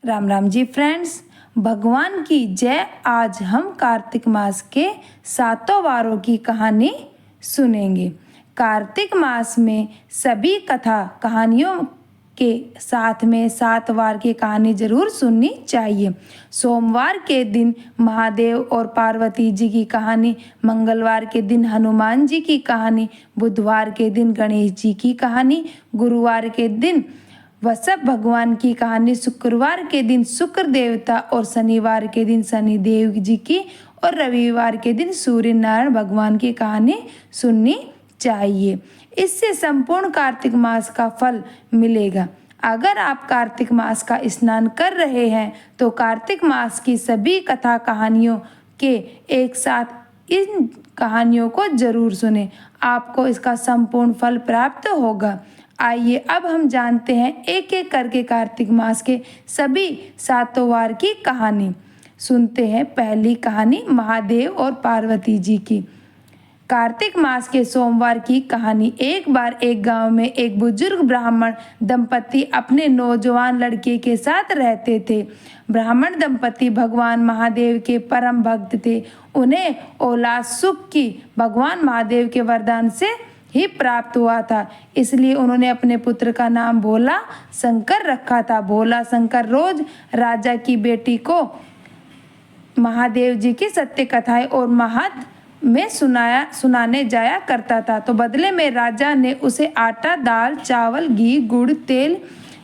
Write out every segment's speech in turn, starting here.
Ram Ram ji friends, भगवान की जय। आज हम कार्तिक मास के सातों वारों की कहानी सुनेंगे। कार्तिक मास में सभी कथा कहानियों के साथ में 7 वार की कहानी जरूर सुननी चाहिए। सोमवार के दिन महादेव और पार्वती जी की कहानी, मंगलवार के दिन हनुमान जी की कहानी, बुधवार के दिन गणेश जी की कहानी, गुरुवार के दिन वृषभ भगवान की कहानी, शुक्रवार के दिन शुक्र देवता और शनिवार के दिन शनिदेव जी की और रविवार के दिन सूर्य नारायण भगवान की कहानी सुननी चाहिए। इससे संपूर्ण कार्तिक मास का फल मिलेगा। अगर आप कार्तिक मास का स्नान कर रहे हैं तो कार्तिक मास की सभी कथा कहानियों के एक साथ इन कहानियों को जरूर सुने, आपको इसका संपूर्ण फल प्राप्त होगा। आइए अब हम जानते हैं एक एक करके कार्तिक मास के सभी 7 वार की कहानी। सुनते हैं पहली कहानी महादेव और पार्वती जी की। कार्तिक मास के सोमवार की कहानी। एक बार एक गांव में एक बुजुर्ग ब्राह्मण दंपति अपने नौजवान लड़के के साथ रहते थे। ब्राह्मण दंपति भगवान महादेव के परम भक्त थे। उन्हें औलाद सुख की भगवान महादेव के वरदान से ही प्राप्त हुआ था, इसलिए उन्होंने अपने पुत्र का नाम भोला शंकर रखा था। भोला शंकर रोज राजा की बेटी को महादेव जी की सत्य कथाएं और महत्व में सुनाने जाया करता था। तो बदले में राजा ने उसे आटा, दाल, चावल, घी, गुड़, तेल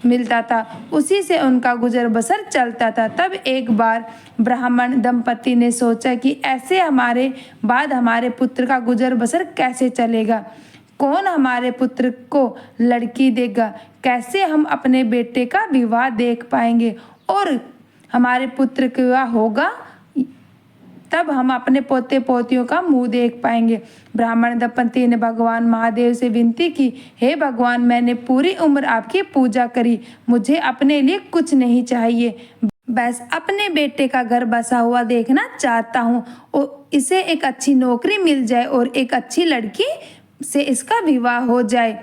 मिलता था। उसी से उनका गुजर बसर चलता था। तब एक बार ब्राह्मण दंपति ने सोचा कि ऐसे हमारे बाद हमारे पुत्र का गुजर बसर कैसे चलेगा, कौन हमारे पुत्र को लड़की देगा, कैसे हम अपने बेटे का विवाह देख पाएंगे और हमारे पुत्र का विवाह होगा तब हम अपने पोते पोतियों का मुंह देख पाएंगे। ब्राह्मण दंपति ने भगवान महादेव से विनती की, हे भगवान, मैंने पूरी उम्र आपकी पूजा करी, मुझे अपने लिए कुछ नहीं चाहिए, बस अपने बेटे का घर बसा हुआ देखना चाहता हूँ और इसे एक अच्छी नौकरी मिल जाए और एक अच्छी लड़की से इसका विवाह हो जाए।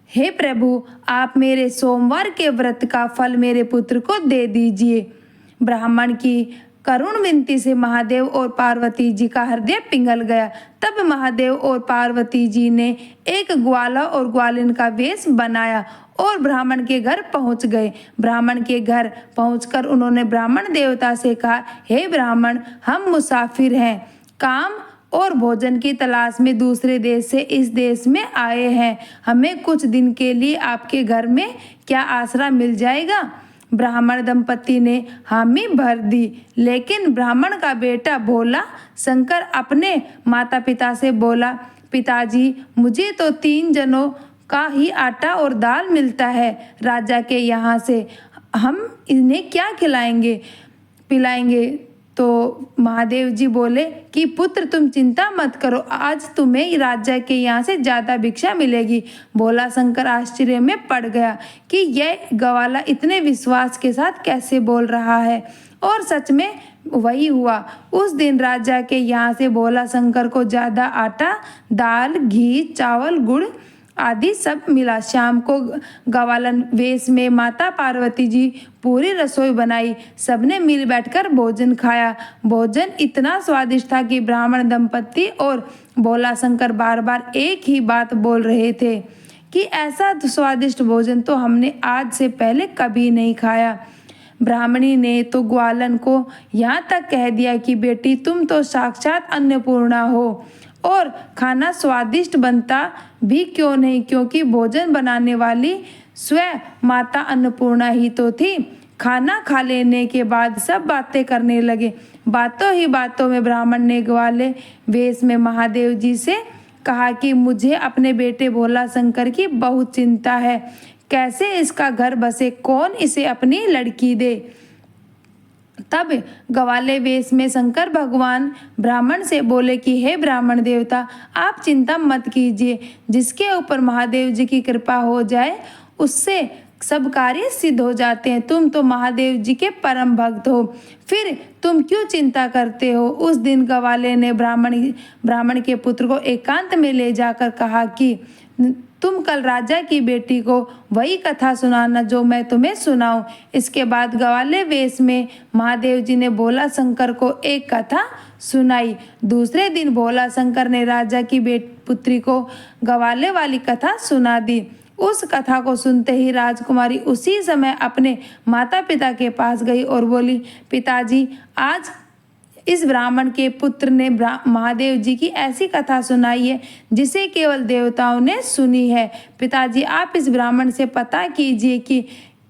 हे प्रभु, आप मेरे सोमवार के व्रत का फल मेरे पुत्र को दे दीजिए। ब्राह्मण की करुण विनती से महादेव और पार्वती जी का हृदय पिघल गया। तब महादेव और पार्वती जी ने एक ग्वाला और ग्वालिन का वेश बनाया और ब्राह्मण के घर पहुंच गए। ब्राह्मण के घर पहुंचकर उन्होंने ब्राह्मण देवता से कहा, हे ब्राह्मण, हम मुसाफिर हैं, काम और भोजन की तलाश में दूसरे देश से इस देश में आए हैं। हमें कुछ दिन के लिए आपके घर में क्या आसरा मिल जाएगा? ब्राह्मण दंपति ने हामी भर दी। लेकिन ब्राह्मण का बेटा भोला शंकर अपने माता पिता से बोला, पिताजी, मुझे तो 3 जनों का ही आटा और दाल मिलता है राजा के यहाँ से, हम इन्हें क्या खिलाएंगे पिलाएंगे? तो महादेव जी बोले कि पुत्र, तुम चिंता मत करो, आज तुम्हें राजा के यहाँ से ज़्यादा भिक्षा मिलेगी। भोला शंकर आश्चर्य में पड़ गया कि यह ग्वाला इतने विश्वास के साथ कैसे बोल रहा है, और सच में वही हुआ। उस दिन राजा के यहाँ से भोला शंकर को ज़्यादा आटा, दाल, घी, चावल, गुड़ आदि सब मिला। शाम को ग्वालन वेश में माता पार्वती जी पूरी रसोई बनाई। सबने मिल बैठकर भोजन खाया। भोजन इतना स्वादिष्ट था कि ब्राह्मण दंपति और भोला शंकर बार बार एक ही बात बोल रहे थे कि ऐसा स्वादिष्ट भोजन तो हमने आज से पहले कभी नहीं खाया। ब्राह्मणी ने तो ग्वालन को यहाँ तक कह दिया कि बेटी, तुम तो साक्षात अन्नपूर्णा हो और खाना स्वादिष्ट बनता भी क्यों नहीं, क्योंकि भोजन बनाने वाली स्वयं माता अन्नपूर्णा ही तो थी। खाना खा लेने के बाद सब बातें करने लगे। बातों ही बातों में ब्राह्मण ने ग्वाले वेश में महादेव जी से कहा कि मुझे अपने बेटे भोला शंकर की बहुत चिंता है, कैसे इसका घर बसे, कौन इसे अपनी लड़की दे। तब ग्वाले वेश में शंकर भगवान ब्राह्मण से बोले कि हे ब्राह्मण देवता, आप चिंता मत कीजिए, जिसके ऊपर महादेव जी की कृपा हो जाए उससे सब कार्य सिद्ध हो जाते हैं। तुम तो महादेव जी के परम भक्त हो, फिर तुम क्यों चिंता करते हो? उस दिन ग्वाले ने ब्राह्मण के पुत्र को एकांत में ले जाकर कहा कि तुम कल राजा की बेटी को वही कथा सुनाना जो मैं तुम्हें सुनाऊं। इसके बाद ग्वाले वेश में महादेव जी ने भोला शंकर को एक कथा सुनाई। दूसरे दिन भोला शंकर ने राजा की पुत्री को ग्वाले वाली कथा सुना दी। उस कथा को सुनते ही राजकुमारी उसी समय अपने माता पिता के पास गई और बोली, पिताजी, आज इस ब्राह्मण के पुत्र ने महादेव जी की ऐसी कथा सुनाई है जिसे केवल देवताओं ने सुनी है। पिताजी, आप इस ब्राह्मण से पता कीजिए कि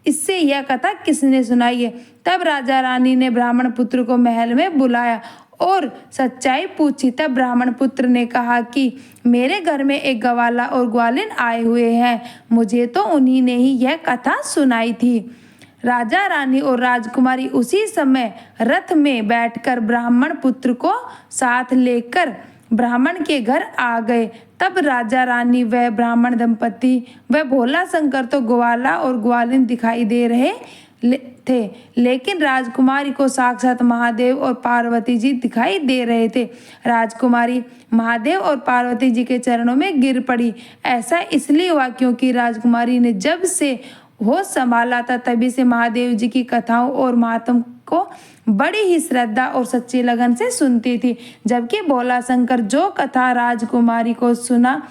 इससे यह कथा किसने सुनाई है। तब राजा रानी ने ब्राह्मण पुत्र को महल में बुलाया और सच्चाई पूछी। तब ब्राह्मण पुत्र ने कहा कि मेरे घर में एक ग्वाला और ग्वालिन आए हुए हैं, मुझे तो उन्हीं ने ही यह कथा सुनाई थी। राजा रानी और राजकुमारी उसी समय रथ में बैठकर ब्राह्मण पुत्र को साथ लेकर ब्राह्मण के घर आ गए। तब राजा रानी व ब्राह्मण दंपति व भोला शंकर तो ग्वाला और ग्वालिन दिखाई दे रहे थे, लेकिन राजकुमारी को साक्षात महादेव और पार्वती जी दिखाई दे रहे थे। राजकुमारी महादेव और पार्वती जी के चरणों में गिर पड़ी। ऐसा इसलिए हुआ क्योंकि राजकुमारी ने जब से होश संभाला था तभी से महादेव जी की कथाओं और महात्म को बड़ी ही श्रद्धा और सच्ची लगन से सुनती थी, जबकि भोला शंकर जो कथा राजकुमारी को सुना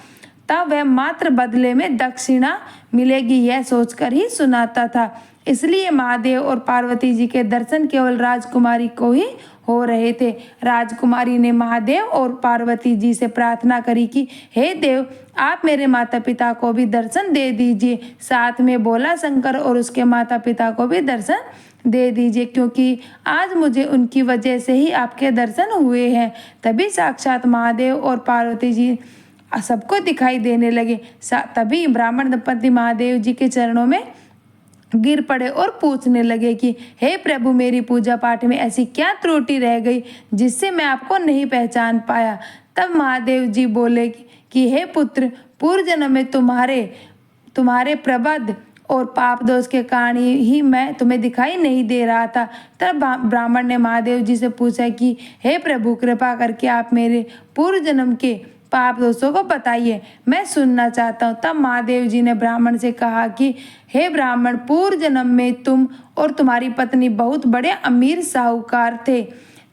था वह मात्र बदले में दक्षिणा मिलेगी यह सोचकर ही सुनाता था। इसलिए महादेव और पार्वती जी के दर्शन केवल राजकुमारी को ही हो रहे थे। राजकुमारी ने महादेव और पार्वती जी से प्रार्थना करी कि हे देव, आप मेरे माता पिता को भी दर्शन दे दीजिए, साथ में भोला शंकर और उसके माता पिता को भी दर्शन दे दीजिए, क्योंकि आज मुझे उनकी वजह से ही आपके दर्शन हुए हैं। तभी साक्षात महादेव और पार्वती जी सबको दिखाई देने लगे। तभी ब्राह्मण दंपति महादेव जी के चरणों में गिर पड़े और पूछने लगे कि हे प्रभु, मेरी पूजा पाठ में ऐसी क्या त्रुटि रह गई जिससे मैं आपको नहीं पहचान पाया। तब महादेव जी बोले कि हे पुत्र, पूर्व जन्म में तुम्हारे प्रबंध और पाप दोष के कारण ही मैं तुम्हें दिखाई नहीं दे रहा था। तब ब्राह्मण ने महादेव जी से पूछा कि हे प्रभु, कृपा करके आप मेरे पूर्व जन्म के पाप दोषों को बताइए, मैं सुनना चाहता हूँ। तब महादेव जी ने ब्राह्मण से कहा कि हे ब्राह्मण, पूर्व जन्म में तुम और तुम्हारी पत्नी बहुत बड़े अमीर साहूकार थे।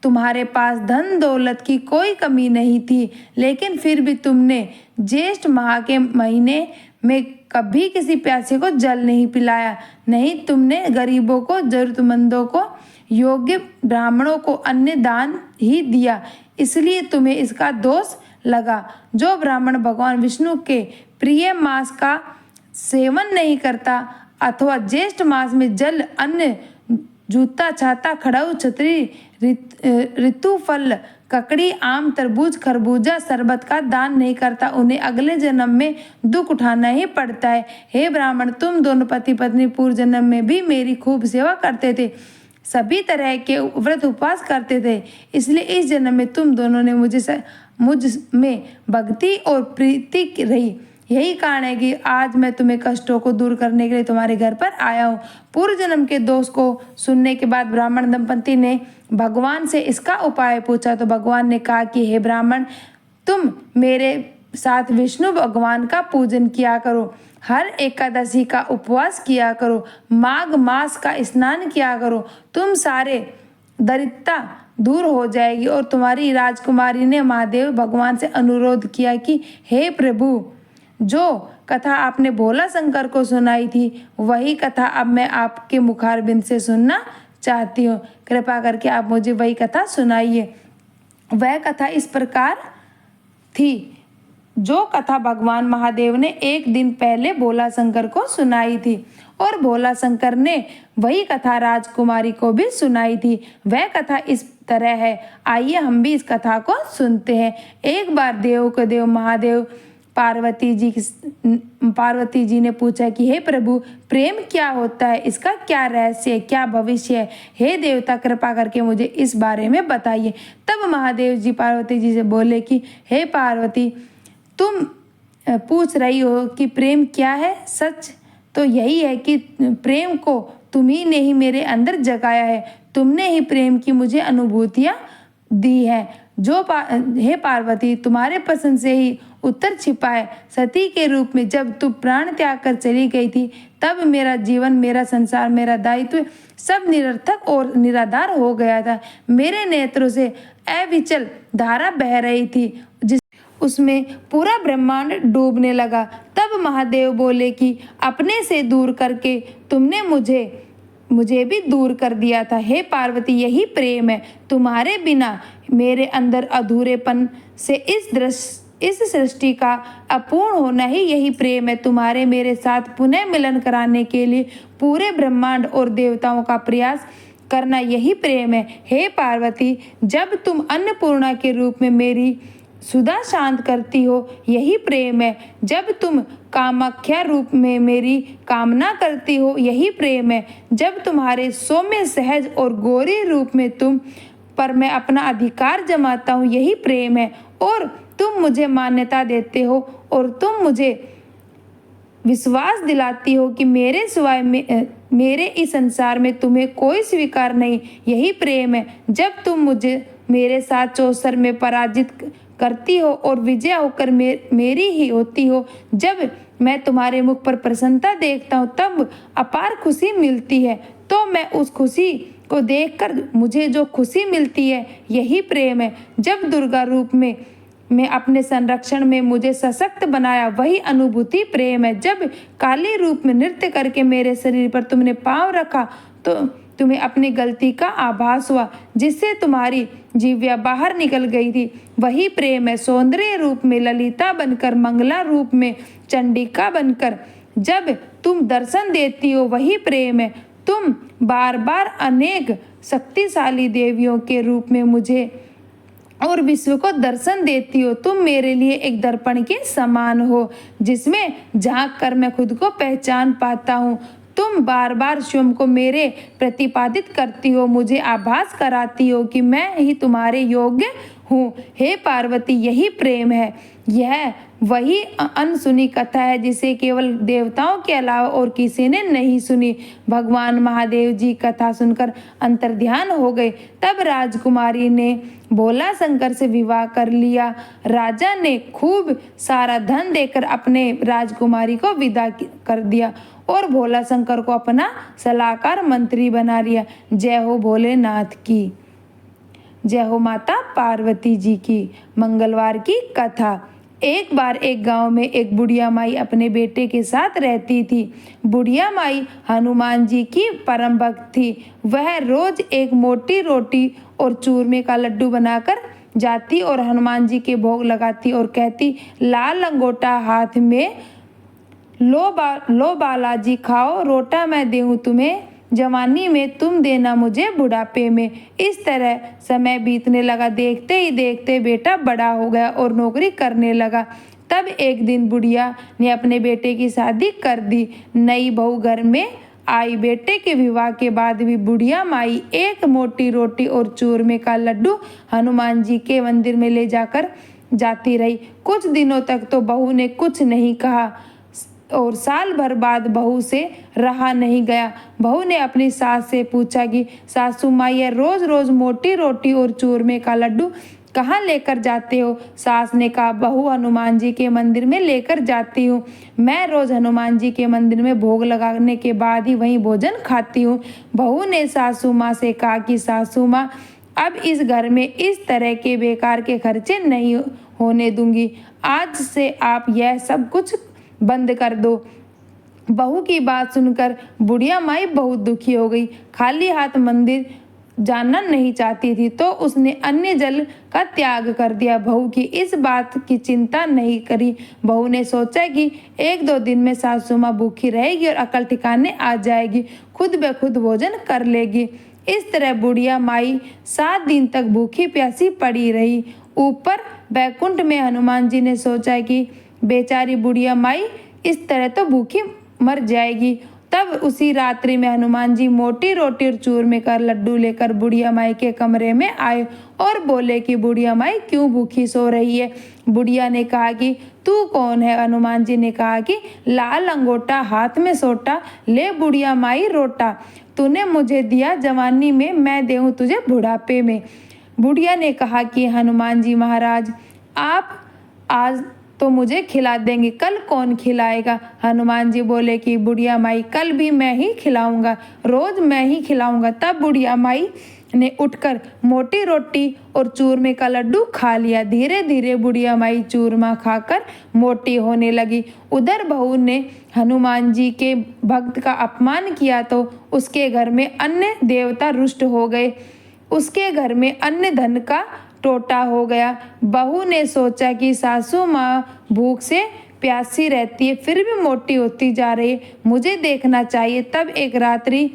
तुम्हारे पास धन दौलत की कोई कमी नहीं थी, लेकिन फिर भी तुमने ज्येष्ठ माह के महीने में कभी किसी प्यासे को जल नहीं पिलाया, नहीं तुमने गरीबों को, जरूरतमंदों को, योग्य ब्राह्मणों को अन्न दान ही दिया। इसलिए तुम्हें इसका दोष लगा। जो ब्राह्मण भगवान विष्णु के प्रिय मांस का सेवन नहीं करता अथवा ज्येष्ठ मास में जल, अन्न, जूता, छाता, खड़ाऊ, छतरी, ऋतु फल, ककड़ी, आम, तरबूज, खरबूजा, शरबत का दान नहीं करता, उन्हें अगले जन्म में दुख उठाना ही पड़ता है। हे ब्राह्मण, तुम दोनों पति पत्नी पूर्व जन्म में भी मेरी खूब सेवा करते थे, सभी तरह के व्रत उपवास करते थे, इसलिए इस जन्म में तुम दोनों ने मुझ में भक्ति और प्रीति रही। यही कारण है कि आज मैं तुम्हें कष्टों को दूर करने के लिए तुम्हारे घर पर आया हूँ। पूर्व जन्म के दोष को सुनने के बाद ब्राह्मण दंपति ने भगवान से इसका उपाय पूछा, तो भगवान ने कहा कि हे ब्राह्मण, तुम मेरे साथ विष्णु भगवान का पूजन किया करो, हर एकादशी का उपवास किया करो, माघ मास का स्नान किया करो, तुम सारे दरिद्रता दूर हो जाएगी। और तुम्हारी राजकुमारी ने महादेव भगवान से अनुरोध किया कि हे प्रभु, जो कथा आपने भोला शंकर को सुनाई थी वही कथा अब मैं आपके मुखारबिंद से सुनना चाहती हूँ, कृपा करके आप मुझे वही कथा सुनाइए। वह कथा इस प्रकार थी, जो कथा भगवान महादेव ने एक दिन पहले भोला शंकर को सुनाई थी और भोला शंकर ने वही कथा राजकुमारी को भी सुनाई थी। वह कथा इस तरह है, आइए हम भी इस कथा को सुनते हैं। एक बार देव के देव महादेव पार्वती जी ने पूछा कि हे प्रभु, प्रेम क्या होता है, इसका क्या रहस्य है, क्या भविष्य है, हे देवता कृपा करके मुझे इस बारे में बताइए। तब महादेव जी पार्वती जी से बोले कि हे पार्वती, तुम पूछ रही हो कि प्रेम क्या है, सच तो यही है कि प्रेम को तुम्ही ने ही मेरे अंदर जगाया है, तुमने ही प्रेम की मुझे अनुभूतियाँ दी है। हे पार्वती, तुम्हारे पसंद से ही उत्तर छिपा है। सती के रूप में जब तू प्राण त्याग कर चली गई थी, तब मेरा जीवन, मेरा संसार, मेरा दायित्व सब निरर्थक और निराधार हो गया था। मेरे नेत्रों से अविचल धारा बह रही थी, उसमें पूरा ब्रह्मांड डूबने लगा। तब महादेव बोले कि अपने से दूर करके तुमने मुझे भी दूर कर दिया था। हे पार्वती, यही प्रेम है। तुम्हारे बिना मेरे अंदर अधूरेपन से इस सृष्टि का अपूर्ण होना ही यही प्रेम है। तुम्हारे मेरे साथ पुनः मिलन कराने के लिए पूरे ब्रह्मांड और देवताओं का प्रयास करना यही प्रेम है। हे पार्वती, जब तुम अन्नपूर्णा के रूप में मेरी सुधा शांत करती हो, यही प्रेम है। जब तुम कामाख्या रूप में मेरी कामना करती हो, यही प्रेम है। जब तुम्हारे सौम्य, सहज और गौरी रूप में तुम पर मैं अपना अधिकार जमाता हूँ, यही प्रेम है। और तुम मुझे मान्यता देते हो और तुम मुझे विश्वास दिलाती हो कि मेरे सिवाय मेरे इस संसार में तुम्हें कोई स्वीकार नहीं, यही प्रेम है। जब तुम मुझे मेरे साथ चौसर में पराजित करती हो और विजय होकर मेरी ही होती हो, जब मैं तुम्हारे मुख पर प्रसन्नता देखता हूँ, तब अपार खुशी मिलती है। तो मैं उस खुशी को देखकर मुझे जो खुशी मिलती है, यही प्रेम है। जब दुर्गा रूप में मैं अपने संरक्षण में मुझे सशक्त बनाया, वही अनुभूति प्रेम है। जब काली रूप में नृत्य करके मेरे शरीर पर तुमने पांव रखा, तो तुम्हें अपनी गलती का आभास हुआ, जिससे तुम्हारी जीव्या बाहर निकल गई थी, वही प्रेम है। सौंदर्य रूप में ललिता बनकर, मंगला रूप में चंडिका बनकर जब तुम दर्शन देती हो, वही प्रेम है। तुम बार बार अनेक शक्तिशाली देवियों के रूप में मुझे और विश्व को दर्शन देती हो। तुम मेरे लिए एक दर्पण के समान हो, जिसमें झांक कर मैं खुद को पहचान पाता हूँ। तुम बार बार स्वयं को मेरे प्रतिपादित करती हो, मुझे आभास कराती हो कि मैं ही तुम्हारे योग्य हूँ। हे पार्वती, यही प्रेम है। यह वही अनसुनी कथा है जिसे केवल देवताओं के अलावा और किसी ने नहीं सुनी। भगवान महादेव जी कथा सुनकर अंतर्ध्यान हो गए। तब राजकुमारी ने भोला शंकर से विवाह कर लिया। राजा ने खूब सारा धन देकर अपने राजकुमारी को विदा कर दिया और भोला शंकर को अपना सलाहकार मंत्री बना लिया। जय हो भोलेनाथ की, जय हो माता पार्वती जी की। मंगलवार की कथा। एक बार एक गांव में एक बुढ़िया माई अपने बेटे के साथ रहती थी। बुढ़िया माई हनुमान जी की परम भक्त थी। वह रोज एक मोटी रोटी और चूरमे का लड्डू बनाकर जाती और हनुमान जी के भोग लगाती और कहती, लाल लंगोटा हाथ में लो बालाजी खाओ, रोटा मैं देऊं तुम्हें जवानी में, तुम देना मुझे बुढ़ापे में। इस तरह समय बीतने लगा। देखते ही देखते बेटा बड़ा हो गया और नौकरी करने लगा। तब एक दिन बुढ़िया ने अपने बेटे की शादी कर दी। नई बहू घर में आई। बेटे के विवाह के बाद भी बुढ़िया माई एक मोटी रोटी और चूरमे का लड्डू हनुमान जी के मंदिर में ले जाकर जाती रही। कुछ दिनों तक तो बहू ने कुछ नहीं कहा और साल भर बाद बहू से रहा नहीं गया। बहू ने अपनी सास से पूछा कि सासू माँ, ये रोज रोज मोटी रोटी और चूरमे का लड्डू कहाँ लेकर जाते हो? सास ने कहा, बहू हनुमान जी के मंदिर में लेकर जाती हूँ। मैं रोज हनुमान जी के मंदिर में भोग लगाने के बाद ही वहीं भोजन खाती हूँ। बहू ने सासू माँ से कहा कि सासू माँ, अब इस घर में इस तरह के बेकार के खर्चे नहीं होने दूंगी। आज से आप यह सब कुछ बंद कर दो। बहू की बात सुनकर बुढ़िया माई बहुत दुखी हो गई। खाली हाथ मंदिर जाना नहीं चाहती थी, तो उसने अन्न जल का त्याग कर दिया। बहू की इस बात की चिंता नहीं करी। बहू ने सोचा कि एक दो दिन में सासू माँ भूखी रहेगी और अकल ठिकाने आ जाएगी, खुद ब खुद भोजन कर लेगी। इस तरह बुढ़िया माई 7 दिन तक भूखी प्यासी पड़ी रही। ऊपर बैकुंठ में हनुमान जी ने सोचा कि बेचारी बुढ़िया माई इस तरह तो भूखी मर जाएगी। तब उसी रात्रि में हनुमान जी मोटी रोटी और चूरमे का लड्डू लेकर बुढ़िया माई के कमरे में आए और बोले कि बुढ़िया माई क्यों भूखी सो रही है? बुढ़िया ने कहा कि तू कौन है? हनुमान जी ने कहा कि लाल अंगोटा हाथ में सोटा, ले बुढ़िया माई रोटा, तूने मुझे दिया जवानी में, मैं देऊं तुझे बुढ़ापे में। बुढ़िया ने कहा कि हनुमान जी महाराज, आप आज तो मुझे खिला देंगे, कल कौन खिलाएगा? हनुमान जी बोले कि बुढ़िया माई कल भी मैं ही खिलाऊंगा, रोज मैं ही खिलाऊंगा। तब बुढ़िया माई ने उठकर मोटी रोटी और चूरमे का लड्डू खा लिया। धीरे धीरे बुढ़िया माई चूरमा खाकर मोटी होने लगी। उधर बहू ने हनुमान जी के भक्त का अपमान किया तो उसके घर में अन्य देवता रुष्ट हो गए। उसके घर में अन्य धन का टोटा हो गया। बहू ने सोचा कि सासू माँ भूख से प्यासी रहती है, फिर भी मोटी होती जा रही है, मुझे देखना चाहिए। तब एक रात्रि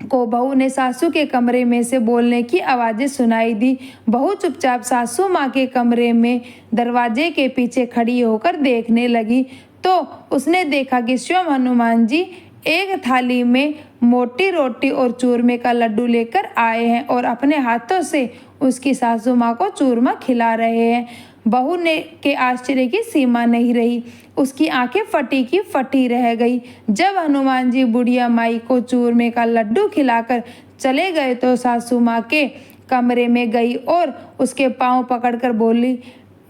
को बहू ने सासू के कमरे में से बोलने की आवाज़ें सुनाई दी। बहू चुपचाप सासू माँ के कमरे में दरवाजे के पीछे खड़ी होकर देखने लगी तो उसने देखा कि स्वयं हनुमान जी एक थाली में मोटी रोटी और चूरमे का लड्डू लेकर आए हैं और अपने हाथों से उसकी सासू माँ को चूरमा खिला रहे हैं। बहू ने के आश्चर्य की सीमा नहीं रही, उसकी आंखें फटी की फटी रह गई। जब हनुमान जी बुढ़िया माई को चूरमे का लड्डू खिलाकर चले गए तो सासू माँ के कमरे में गई और उसके पाँव पकड़कर बोली,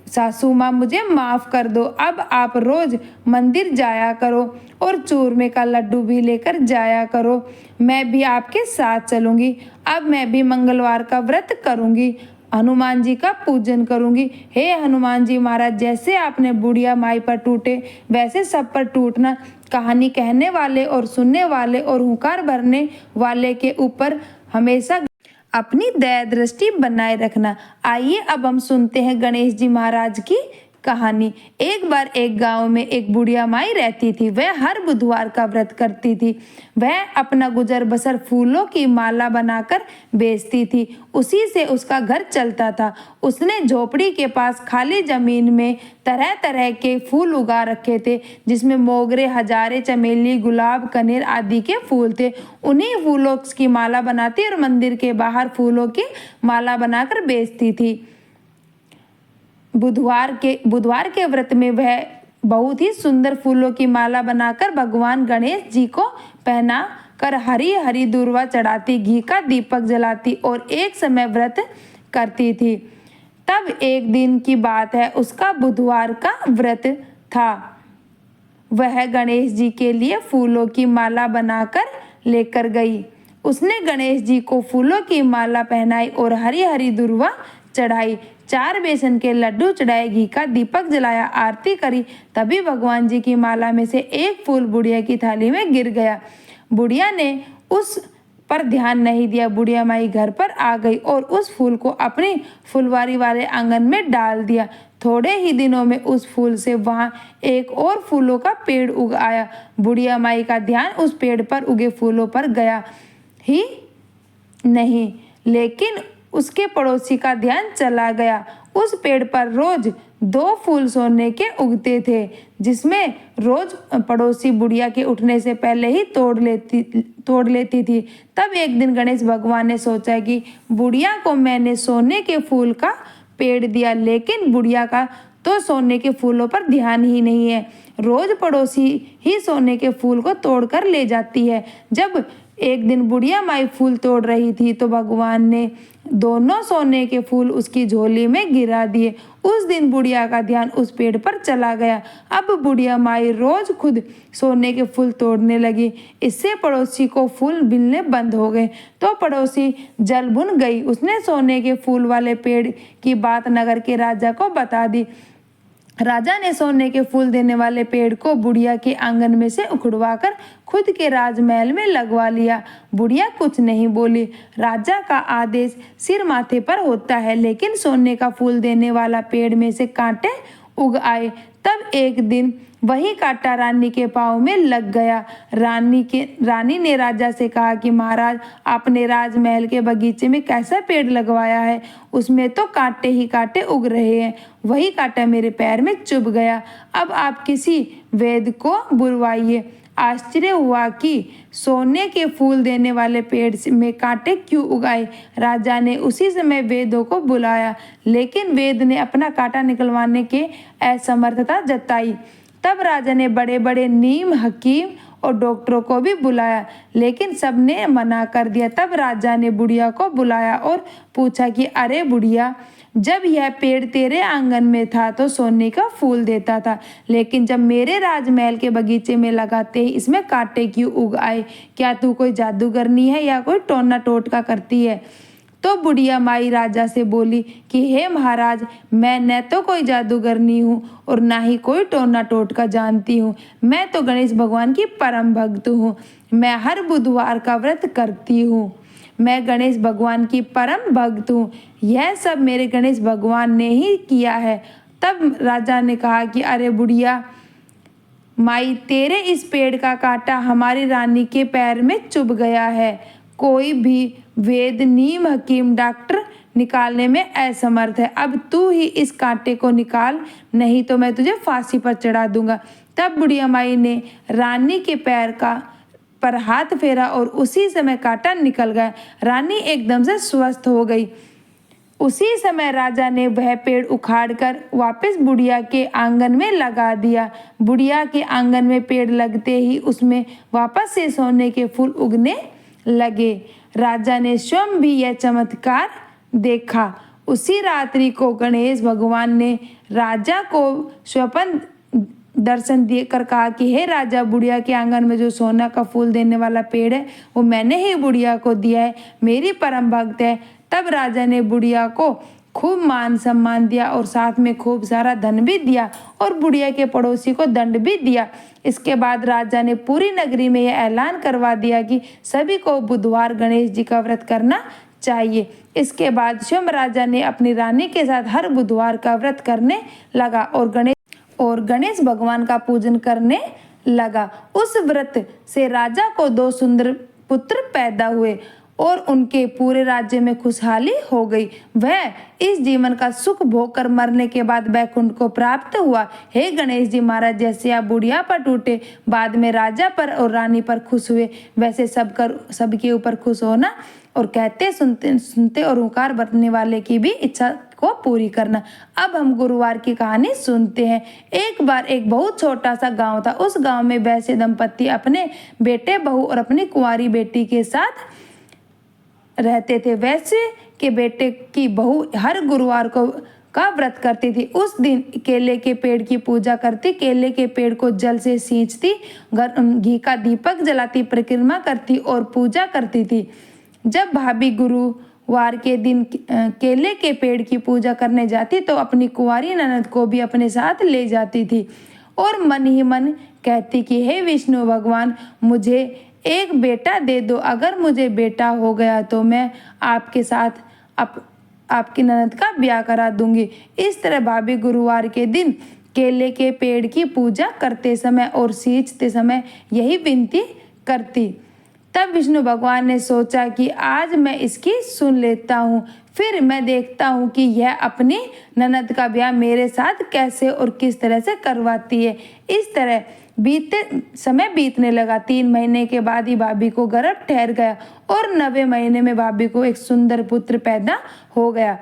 सासू माँ मुझे माफ़ कर दो, अब आप रोज मंदिर जाया करो और चूरमे का लड्डू भी लेकर जाया करो। मैं भी आपके साथ चलूँगी। अब मैं भी मंगलवार का व्रत करूँगी, हनुमान जी का पूजन करूँगी। हे हनुमान जी महाराज, जैसे आपने बुढ़िया माई पर टूटे वैसे सब पर टूटना। कहानी कहने वाले और सुनने वाले और हुंकार भरने वाले के ऊपर हमेशा अपनी दया दृष्टि बनाए रखना। आइए अब हम सुनते हैं गणेश जी महाराज की कहानी। एक बार एक गांव में एक बुढ़िया माई रहती थी। वह हर बुधवार का व्रत करती थी। वह अपना गुजर बसर फूलों की माला बनाकर बेचती थी, उसी से उसका घर चलता था। उसने झोपड़ी के पास खाली जमीन में तरह तरह के फूल उगा रखे थे, जिसमें मोगरे, हजारे, चमेली, गुलाब, कनेर आदि के फूल थे। उन्हीं फूलों की माला बनाती और मंदिर के बाहर फूलों की माला बनाकर बेचती थी। बुधवार के व्रत में वह बहुत ही सुंदर फूलों की माला बनाकर भगवान गणेश जी को पहना कर हरी हरी दूर्वा चढ़ाती, घी का दीपक जलाती और एक समय व्रत करती थी। तब एक दिन की बात है, उसका बुधवार का व्रत था। वह गणेश जी के लिए फूलों की माला बनाकर लेकर गई। उसने गणेश जी को फूलों की माला पहनाई और हरी हरी दूर्वा चढ़ाई, 4 बेसन के लड्डू चढ़ाए, घी का दीपक जलाया, आरती करी। तभी भगवान जी की माला में से एक फूल बुढ़िया की थाली में गिर गया। बुढ़िया ने उस पर ध्यान नहीं दिया। बुढ़िया माई घर पर आ गई और उस फूल को अपनी फुलवारी वाले आंगन में डाल दिया। थोड़े ही दिनों में उस फूल से वहां एक और फूलों का पेड़ उग आया। बुढ़िया माई का ध्यान उस पेड़ पर उगे फूलों पर गया ही नहीं, लेकिन उसके पड़ोसी का ध्यान चला गया। उस पेड़ पर रोज 2 फूल सोने के उगते थे, जिसमें रोज पड़ोसी बुढ़िया के उठने से पहले ही तोड़ लेती थी। तब एक दिन गणेश भगवान ने सोचा कि बुढ़िया को मैंने सोने के फूल का पेड़ दिया, लेकिन बुढ़िया का तो सोने के फूलों पर ध्यान ही नहीं है। रोज पड़ोसी ही सोने के फूल को तोड़कर ले जाती है। जब एक दिन बुढ़िया माई फूल तोड़ रही थी तो भगवान ने दोनों सोने के फूल उसकी झोली में गिरा दिए। उस दिन बुढ़िया का ध्यान उस पेड़ पर चला गया। अब बुढ़िया माई रोज खुद सोने के फूल तोड़ने लगी। इससे पड़ोसी को फूल मिलने बंद हो गए तो पड़ोसी जल भुन गई। उसने सोने के फूल वाले पेड़ की बात नगर के राजा को बता दी। राजा ने सोने के फूल देने वाले पेड़ को बुढ़िया के आंगन में से उखड़वाकर खुद के राजमहल में लगवा लिया। बुढ़िया कुछ नहीं बोली। राजा का आदेश सिर माथे पर होता है, लेकिन सोने का फूल देने वाला पेड़ में से कांटे उग आए। तब एक दिन वही कांटा रानी के पाँव में लग गया। रानी ने राजा से कहा कि महाराज, आपने राजमहल के बगीचे में कैसा पेड़ लगवाया है, उसमें तो कांटे ही कांटे उग रहे हैं। वही कांटा मेरे पैर में चुभ गया। अब आप किसी वैद्य को बुलवाइए। आश्चर्य हुआ कि सोने के फूल देने वाले पेड़ में कांटे क्यों उगाए। राजा ने उसी समय वैद्यों को बुलाया, लेकिन वैद्य ने अपना कांटा निकलवाने के असमर्थता जताई। तब राजा ने बड़े बड़े नीम, हकीम और डॉक्टरों को भी बुलाया, लेकिन सबने मना कर दिया। तब राजा ने बुढ़िया को बुलाया और पूछा कि अरे बुढ़िया, जब यह पेड़ तेरे आंगन में था तो सोने का फूल देता था, लेकिन जब मेरे राजमहल के बगीचे में लगाते ही इसमें कांटे क्यों उग आए? क्या तू कोई जादूगरनी है या कोई टोना टोटका करती है? तो बुढ़िया माई राजा से बोली कि हे महाराज, मैं न तो कोई जादूगरनी हूँ और ना ही कोई टोना टोटका जानती हूँ। मैं तो गणेश भगवान की परम भक्त हूँ। मैं हर बुधवार का व्रत करती हूँ। मैं गणेश भगवान की परम भक्त हूँ। यह सब मेरे गणेश भगवान ने ही किया है। तब राजा ने कहा कि अरे बुढ़िया माई, तेरे इस पेड़ का कांटा हमारी रानी के पैर में चुभ गया है। कोई भी वेद, नीम, हकीम, डॉक्टर निकालने में असमर्थ है। अब तू ही इस कांटे को निकाल, नहीं तो मैं तुझे फांसी पर चढ़ा दूंगा। तब बुढ़िया माई ने रानी के पैर पर हाथ फेरा और उसी समय कांटा निकल गया। रानी एकदम से स्वस्थ हो गई। उसी समय राजा ने वह पेड़ उखाड़कर वापस बुढ़िया के आंगन में लगा दिया। बुढ़िया के आंगन में पेड़ लगते ही उसमें वापस से सोने के फूल उगने लगे। राजा ने स्वयं भी यह चमत्कार देखा। उसी रात्रि को गणेश भगवान ने राजा को स्वप्न दर्शन देकर कहा कि हे राजा, बुढ़िया के आंगन में जो सोना का फूल देने वाला पेड़ है वो मैंने ही बुढ़िया को दिया है, मेरी परम भक्त है। तब राजा ने बुढ़िया को खूब मान सम्मान दिया और साथ में खूब सारा धन भी दिया और बुढ़िया के पड़ोसी को दंड भी दिया। इसके बाद राजा ने पूरी नगरी में यह ऐलान करवा दिया कि सभी को बुधवार गणेश जी का व्रत करना चाहिए। इसके बाद स्वयं राजा ने अपनी रानी के साथ हर बुधवार का व्रत करने लगा और गणेश भगवान का पूजन करने लगा। उस व्रत से राजा को 2 सुंदर पुत्र पैदा हुए और उनके पूरे राज्य में खुशहाली हो गई। वह इस जीवन का सुख भोग कर मरने के बाद वैकुंठ को प्राप्त हुआ। हे गणेश जी महाराज, जैसे आप बुढ़िया पर टूटे, बाद में राजा पर और रानी पर खुश हुए, वैसे सबके ऊपर खुश होना और कहते सुनते और हुंकार भरने वाले की भी इच्छा को पूरी करना। अब हम गुरुवार की कहानी सुनते हैं। एक बार एक बहुत छोटा सा गांव था। उस गांव में वैसे दंपत्ति अपने बेटे, बहू और अपनी कुंवारी बेटी के साथ रहते थे। वैसे के बेटे की बहू हर गुरुवार का व्रत करती थी। उस दिन केले के पेड़ की पूजा करती, केले के पेड़ को जल से सींचती, घी का दीपक जलाती, परिक्रमा करती और पूजा करती थी। जब भाभी गुरुवार के दिन केले के पेड़ की पूजा करने जाती तो अपनी कुंवारी ननद को भी अपने साथ ले जाती थी और मन ही मन कहती कि हे विष्णु भगवान, मुझे एक बेटा दे दो। अगर मुझे बेटा हो गया तो मैं आपके साथ आपकी ननद का ब्याह करा दूंगी। इस तरह भाभी गुरुवार के दिन केले के पेड़ की पूजा करते समय और सींचते समय यही विनती करती। तब विष्णु भगवान ने सोचा कि आज मैं इसकी सुन लेता हूँ, फिर मैं देखता हूँ कि यह अपनी ननद का ब्याह मेरे साथ कैसे और किस तरह से करवाती है। इस तरह समय बीतने लगा। 3 महीने के बाद ही भाभी को गर्भ ठहर गया और 9वें महीने में भाभी को एक सुंदर पुत्र पैदा हो गया।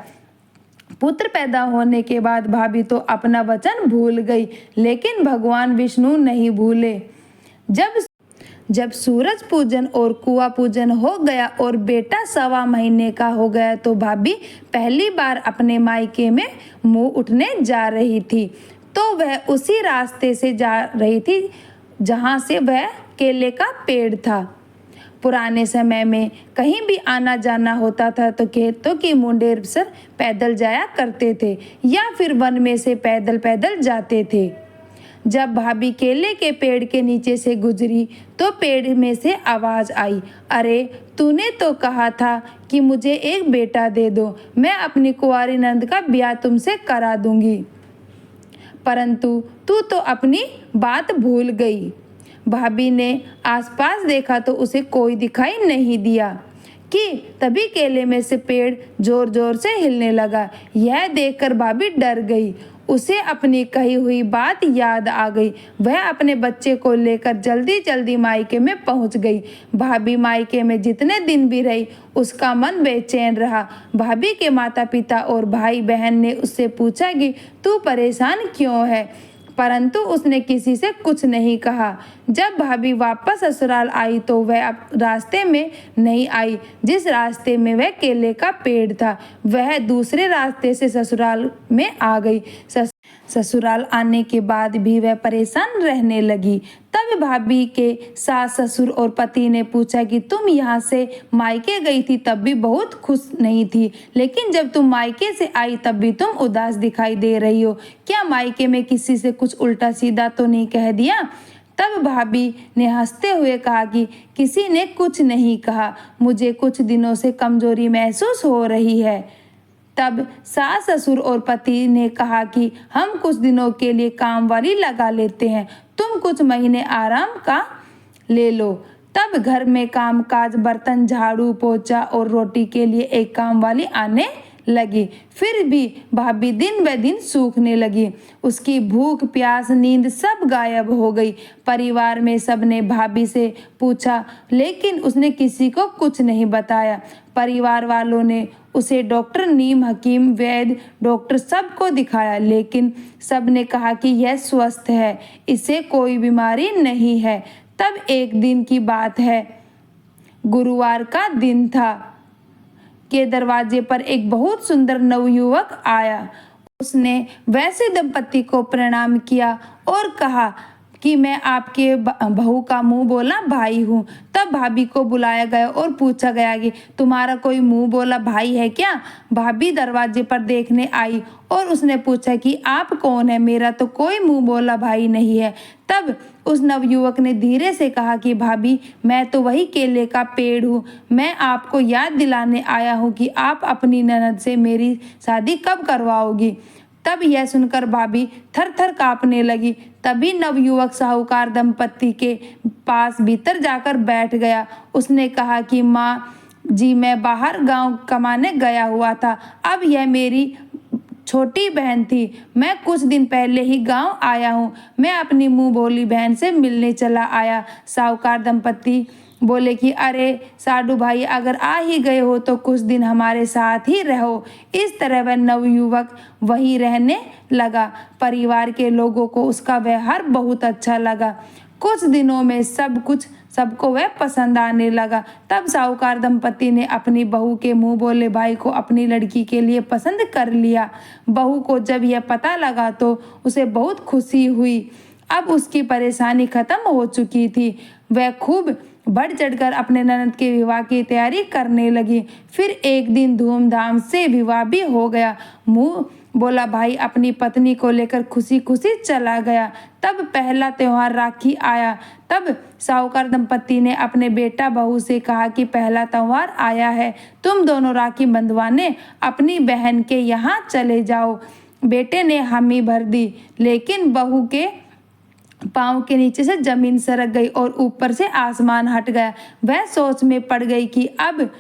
पुत्र पैदा होने के बाद भाभी तो अपना वचन भूल गई, लेकिन भगवान विष्णु नहीं भूले। जब सूरज पूजन और कुआं पूजन हो गया और बेटा 1.25 महीने का हो गया तो भाभी पहली बार अपने मायके में मुंह उठने जा रही थी। तो वह उसी रास्ते से जा रही थी जहाँ से वह केले का पेड़ था। पुराने समय में कहीं भी आना जाना होता था तो खेतों की मुंडेर से पैदल जाया करते थे या फिर वन में से पैदल पैदल जाते थे। जब भाभी केले के पेड़ के नीचे से गुजरी तो पेड़ में से आवाज आई, अरे तूने तो कहा था कि मुझे एक बेटा दे दो, मैं अपनी कुंवारी नंद का ब्याह तुमसे करा दूंगी, परंतु तू तो अपनी बात भूल गई। भाभी ने आसपास देखा तो उसे कोई दिखाई नहीं दिया कि तभी केले में से पेड़ जोर जोर से हिलने लगा। यह देखकर भाभी डर गई। उसे अपनी कही हुई बात याद आ गई। वह अपने बच्चे को लेकर जल्दी जल्दी मायके में पहुंच गई। भाभी मायके में जितने दिन भी रही उसका मन बेचैन रहा। भाभी के माता पिता और भाई बहन ने उससे पूछा कि तू परेशान क्यों है। परंतु उसने किसी से कुछ नहीं कहा। जब भाभी वापस ससुराल आई तो वह अब रास्ते में नहीं आई जिस रास्ते में वह केले का पेड़ था, वह दूसरे रास्ते से ससुराल में आ गई। ससुराल आने के बाद भी वह परेशान रहने लगी। तब भाभी के सास, ससुर और पति ने पूछा कि तुम यहाँ से मायके गई थी तब भी बहुत खुश नहीं थी, लेकिन जब तुम मायके से आई तब भी तुम उदास दिखाई दे रही हो। क्या मायके में किसी से कुछ उल्टा सीधा तो नहीं कह दिया? तब भाभी ने हंसते हुए कहा कि किसी ने कुछ नहीं कहा, मुझे कुछ दिनों से कमजोरी महसूस हो रही है। तब सास, ससुर और पति ने कहा कि हम कुछ दिनों के लिए काम वाली लगा लेते हैं, तुम कुछ महीने आराम का ले लो। तब घर में काम काज, बर्तन, झाड़ू, पोछा और रोटी के लिए एक काम वाली आने लगी। फिर भी भाभी दिन ब दिन सूखने लगी। उसकी भूख, प्यास, नींद सब गायब हो गई। परिवार में सबने भाभी से पूछा, लेकिन उसने किसी को कुछ नहीं बताया। परिवार वालों ने उसे डॉक्टर, नीम, हकीम, वैद्य, डॉक्टर सबको दिखाया, लेकिन सबने कहा कि यह स्वस्थ है, इसे कोई बीमारी नहीं है। तब एक दिन की बात है, गुरुवार का दिन था, के दरवाजे पर एक बहुत सुंदर नवयुवक आया। उसने वैसे दंपति को प्रणाम किया और कहा कि मैं आपके बहू का मुंह बोला भाई हूँ। तब भाभी को बुलाया गया और पूछा गया कि तुम्हारा कोई मुंह बोला भाई है क्या? भाभी दरवाजे पर देखने आई और उसने पूछा कि आप कौन है, मेरा तो कोई मुंह बोला भाई नहीं है। तब उस नवयुवक ने धीरे से कहा कि भाभी, मैं तो वही केले का पेड़ हूँ। मैं आपको याद दिलाने आया हूँ कि आप अपनी ननद से मेरी शादी कब करवाओगी। तब यह सुनकर भाभी थर थर कांपने लगी। तभी नवयुवक साहूकार दंपति के पास भीतर जाकर बैठ गया। उसने कहा कि माँ जी, मैं बाहर गांव कमाने गया हुआ था। अब यह मेरी छोटी बहन थी। मैं कुछ दिन पहले ही गांव आया हूँ। मैं अपनी मुंह बोली बहन से मिलने चला आया। साहूकार दंपति बोले कि अरे साडू भाई, अगर आ ही गए हो तो कुछ दिन हमारे साथ ही रहो। इस तरह वह नवयुवक वहीं रहने लगा। परिवार के लोगों को उसका व्यवहार बहुत अच्छा लगा। कुछ दिनों में सब कुछ सबको वह पसंद आने लगा। तब साहूकार दंपति ने अपनी बहू के मुंह बोले भाई को अपनी लड़की के लिए पसंद कर लिया। बहू को जब यह पता लगा तो उसे बहुत खुशी हुई। अब उसकी परेशानी खत्म हो चुकी थी। वह खूब बढ़ चढ़कर अपने ननद के विवाह की तैयारी करने लगी। फिर एक दिन धूमधाम से विवाह भी हो गया। मुंह बोला भाई अपनी पत्नी को लेकर खुशी खुशी चला गया। तब पहला त्योहार राखी आया। तब साहूकार दंपति ने अपने बेटा बहू से कहा कि पहला त्योहार आया है, तुम दोनों राखी बंधवाने अपनी बहन के यहाँ चले जाओ। बेटे ने हामी भर दी, लेकिन बहू के पाँव के नीचे से जमीन सरक गई और ऊपर से आसमान हट गया। वह सोच में पड़ गई कि अब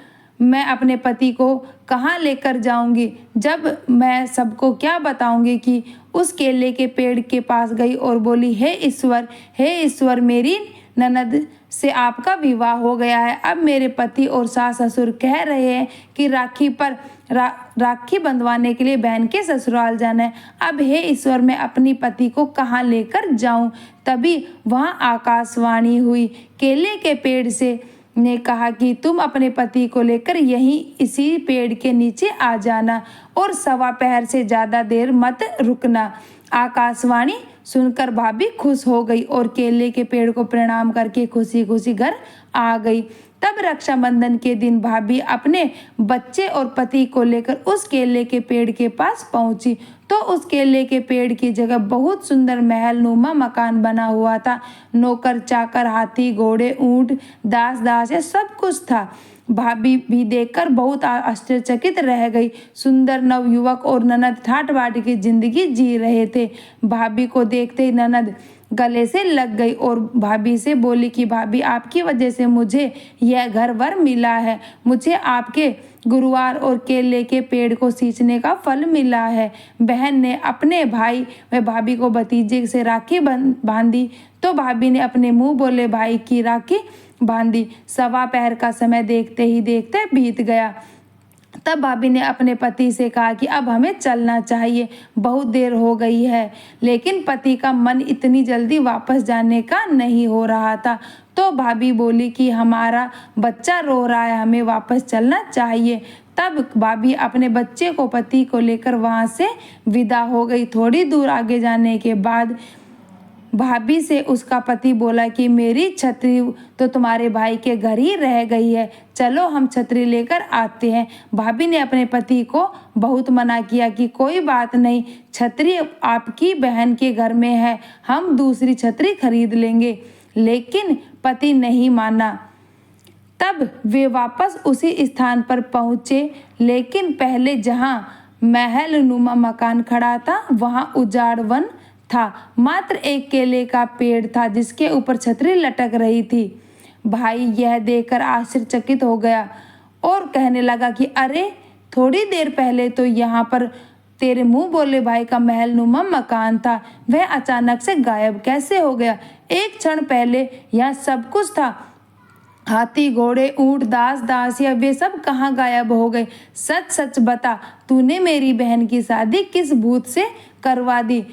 मैं अपने पति को कहाँ लेकर जाऊंगी। जब मैं सबको क्या बताऊंगी कि उस केले के पेड़ के पास गई और बोली, हे ईश्वर, मेरी ननद से आपका विवाह हो गया है। अब मेरे पति और सास ससुर कह रहे हैं कि राखी पर राखी बंधवाने के लिए बहन के ससुराल जाना है। अब हे ईश्वर, मैं अपनी पति को कहाँ लेकर जाऊं। तभी वहां आकाशवाणी हुई। केले के पेड़ से ने कहा कि तुम अपने पति को लेकर यहीं इसी पेड़ के नीचे आ जाना और सवा पहर से ज्यादा देर मत रुकना। आकाशवाणी सुनकर भाभी खुश हो गई और केले के पेड़ को प्रणाम करके खुशी खुशी घर आ गई। तब रक्षाबंधन के दिन भाभी अपने बच्चे और पति को लेकर उस केले के पेड़ के पास पहुंची तो उस केले के पेड़ की जगह बहुत सुंदर महल नुमा मकान बना हुआ था। नौकर चाकर, हाथी, घोड़े, ऊंट, दास दासियां सब कुछ था। भाभी भी देखकर बहुत आश्चर्यचकित रह गई। सुंदर नवयुवक और ननद ठाट बाट की जिंदगी जी रहे थे। भाभी को देखते ही ननद गले से लग गई और भाभी से बोली कि भाभी, आपकी वजह से मुझे यह घर वर मिला है। मुझे आपके गुरुवार और केले के पेड़ को सींचने का फल मिला है। बहन ने अपने भाई व भाभी को भतीजे से राखी बांधी तो भाभी ने अपने मुंह बोले भाई की राखी बांधी। सवा पहर का समय देखते ही देखते बीत गया। तब भाभी ने अपने पति से कहा कि अब हमें चलना चाहिए, बहुत देर हो गई है। लेकिन पति का मन इतनी जल्दी वापस जाने का नहीं हो रहा था। तो भाभी बोली कि हमारा बच्चा रो रहा है, हमें वापस चलना चाहिए। तब भाभी अपने बच्चे को, पति को लेकर वहाँ से विदा हो गई। थोड़ी दूर आगे जाने के बाद भाभी से उसका पति बोला कि मेरी छतरी तो तुम्हारे भाई के घर ही रह गई है, चलो हम छतरी लेकर आते हैं। भाभी ने अपने पति को बहुत मना किया कि कोई बात नहीं, छतरी आपकी बहन के घर में है, हम दूसरी छतरी खरीद लेंगे। लेकिन पति नहीं माना। तब वे वापस उसी स्थान पर पहुँचे, लेकिन पहले जहाँ महल नुमा मकान खड़ा था वहाँ उजाड़ वन था। मात्र एक केले का पेड़ था जिसके ऊपर छतरी लटक रही थी। भाई यह देखकर आश्चर्यचकित हो गया और कहने लगा कि अरे, थोड़ी देर पहले तो यहाँ पर तेरे मुंह बोले भाई का महल नुमा मकान था, वह अचानक से गायब कैसे हो गया? एक क्षण पहले यहाँ सब कुछ था, हाथी, घोड़े, ऊंट, दास दासियां, वे सब कहाँ गायब हो गए? सच सच बता, तूने मेरी बहन की शादी किस भूत से करवा दी?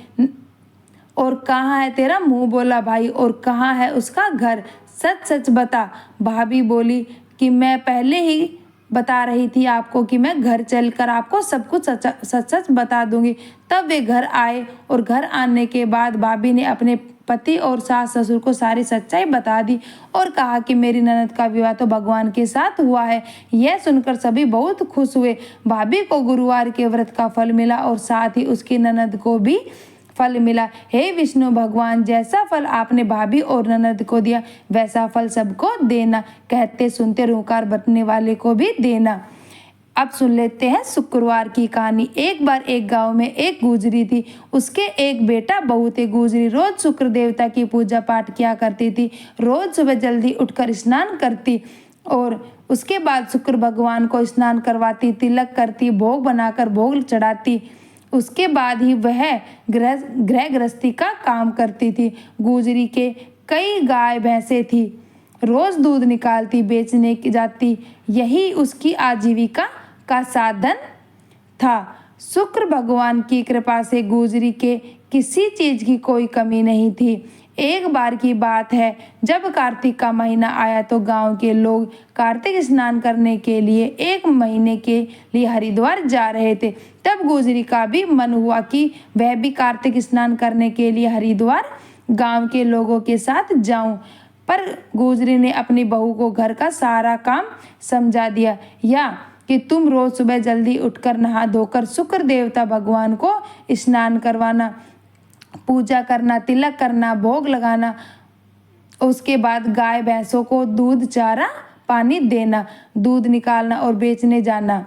और कहाँ है तेरा मुंह बोला भाई, और कहाँ है उसका घर? सच सच बता। भाभी बोली कि मैं पहले ही बता रही थी आपको कि मैं घर चलकर आपको सब कुछ सच सच बता दूंगी। तब वे घर आए और घर आने के बाद भाभी ने अपने पति और सास ससुर को सारी सच्चाई बता दी और कहा कि मेरी ननद का विवाह तो भगवान के साथ हुआ है। यह सुनकर सभी बहुत खुश हुए। भाभी को गुरुवार के व्रत का फल मिला और साथ ही उसकी ननद को भी फल मिला। हे विष्णु भगवान, जैसा फल आपने भाभी और ननद को दिया वैसा फल सबको देना। कहते सुनते रूंकार बटने वाले को भी देना। अब सुन लेते हैं शुक्रवार की कहानी। एक बार एक गांव में एक गुजरी थी। उसके एक बेटा बहू थे। गुजरी रोज शुक्र देवता की पूजा पाठ किया करती थी। रोज सुबह जल्दी उठकर स्नान करती और उसके बाद शुक्र भगवान को स्नान करवाती, तिलक करती, भोग बनाकर भोग चढ़ाती। उसके बाद ही वह गृह गृहस्थी का काम करती थी। गुजरी के कई गाय भैंसे थी। रोज दूध निकालती, बेचने की जाती। यही उसकी आजीविका का साधन था। शुक्र भगवान की कृपा से गुजरी के किसी चीज की कोई कमी नहीं थी। एक बार की बात है, जब कार्तिक का महीना आया तो गांव के लोग कार्तिक स्नान करने के लिए 1 महीने के लिए हरिद्वार जा रहे थे। तब गुजरी का भी मन हुआ कि वह भी कार्तिक स्नान करने के लिए हरिद्वार गांव के लोगों के साथ जाऊं। पर गुजरी ने अपनी बहू को घर का सारा काम समझा दिया, या कि तुम रोज सुबह जल्दी उठकर नहा धोकर शुक्र देवता भगवान को स्नान करवाना, पूजा करना, तिलक करना, भोग लगाना। उसके बाद गाय भैंसों को दूध, चारा, पानी देना, दूध निकालना और बेचने जाना।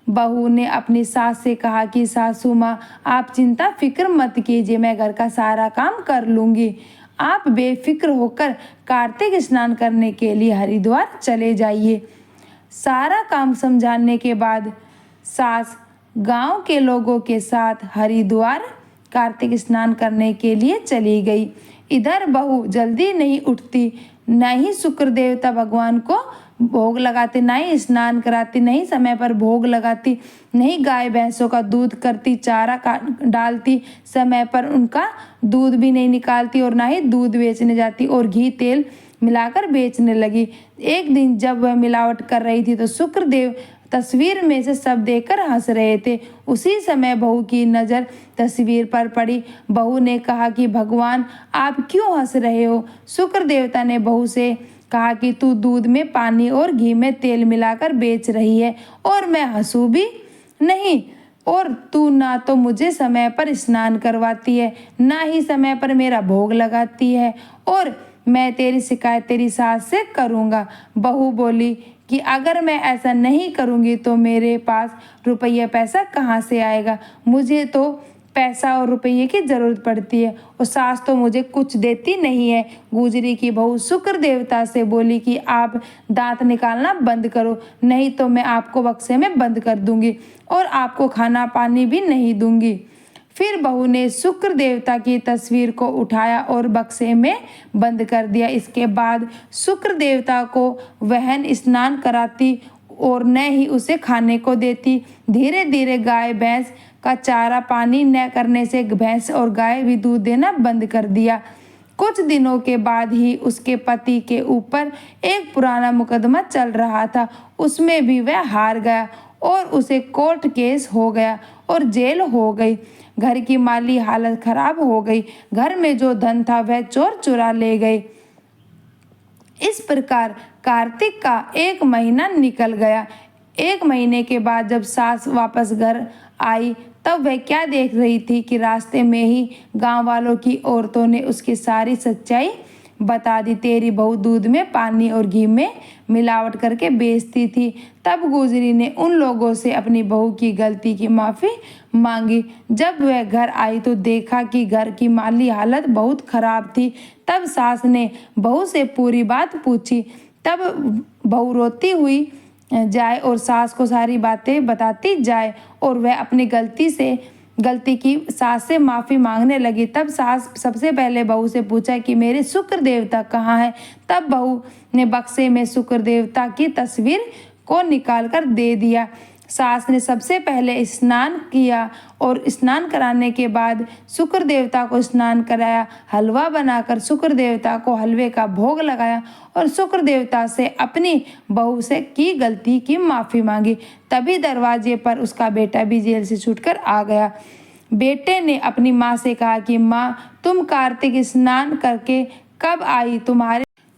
बहू ने अपनी सास से कहा कि सासू माँ, आप चिंता फिक्र मत कीजिए, मैं घर का सारा काम कर लूँगी। आप बेफिक्र होकर कार्तिक स्नान करने के लिए हरिद्वार चले जाइए। सारा काम समझाने के बाद सास गांव के लोगों के साथ हरिद्वार कार्तिक स्नान करने के लिए चली गई। इधर बहू जल्दी नहीं उठती, न ही शुक्र देवता भगवान को भोग लगाती, न ही स्नान कराती, नहीं समय पर भोग लगाती, नहीं गाय भैंसों का दूध करती, चारा डालती, समय पर उनका दूध भी नहीं निकालती और ना ही दूध बेचने जाती और घी तेल मिलाकर बेचने लगी। एक दिन जब वह मिलावट कर रही थी तो शुक्रदेव तस्वीर में से सब देखकर हंस रहे थे। उसी समय बहू की नज़र तस्वीर पर पड़ी। बहू ने कहा कि भगवान, आप क्यों हंस रहे हो? शुक्र देवता ने बहू से कहा कि तू दूध में पानी और घी में तेल मिलाकर बेच रही है और मैं हंसू भी नहीं, और तू ना तो मुझे समय पर स्नान करवाती है, ना ही समय पर मेरा भोग लगाती है, और मैं तेरी शिकायत तेरी सास से करूँगा। बहू बोली कि अगर मैं ऐसा नहीं करूँगी तो मेरे पास रुपया पैसा कहाँ से आएगा? मुझे तो पैसा और रुपये की ज़रूरत पड़ती है और सास तो मुझे कुछ देती नहीं है। गुजरी की बहू शुक्र देवता से बोली कि आप दांत निकालना बंद करो, नहीं तो मैं आपको बक्से में बंद कर दूंगी और आपको खाना पानी भी नहीं दूंगी। फिर बहू ने शुक्र देवता की तस्वीर को उठाया और बक्से में बंद कर दिया। इसके बाद शुक्र देवता को वहन स्नान कराती और न ही उसे खाने को देती। धीरे धीरे गाय भैंस का चारा पानी न करने से भैंस और गाय भी दूध देना बंद कर दिया। कुछ दिनों के बाद ही उसके पति के ऊपर एक पुराना मुकदमा चल रहा था। उसमें भी वह हार गया और उसे कोर्ट केस हो गया और जेल हो गई। घर की माली हालत खराब हो गई। घर में जो धन था वह चोर चुरा ले गए। इस प्रकार कार्तिक का 1 महीना निकल गया। 1 महीने के बाद जब सास वापस घर आई तब वह क्या देख रही थी कि रास्ते में ही गांव वालों की औरतों ने उसकी सारी सच्चाई बता दी। तेरी बहू दूध में पानी और घी में मिलावट करके बेचती थी। तब गुजरी ने उन लोगों से अपनी बहू की गलती की माफ़ी मांगी। जब वह घर आई तो देखा कि घर की माली हालत बहुत खराब थी। तब सास ने बहू से पूरी बात पूछी। तब बहू रोती हुई जाए और सास को सारी बातें बताती जाए और वह अपनी गलती की सास से माफ़ी मांगने लगी। तब सास सबसे पहले बहू से पूछा कि मेरे शुक्र देवता कहाँ है। तब बहू ने बक्से में शुक्र देवता की तस्वीर को निकाल कर दे दिया। सास ने सबसे पहले स्नान किया और स्नान कराने के बाद शुक्र देवता को स्नान कराया। हलवा बनाकर शुक्र देवता को हलवे का भोग लगाया और शुक्र देवता से अपनी बहू से की गलती की माफ़ी मांगी। तभी दरवाजे पर उसका बेटा भी जेल से छूटकर आ गया। बेटे ने अपनी माँ से कहा कि माँ, तुम कार्तिक स्नान करके कब आई?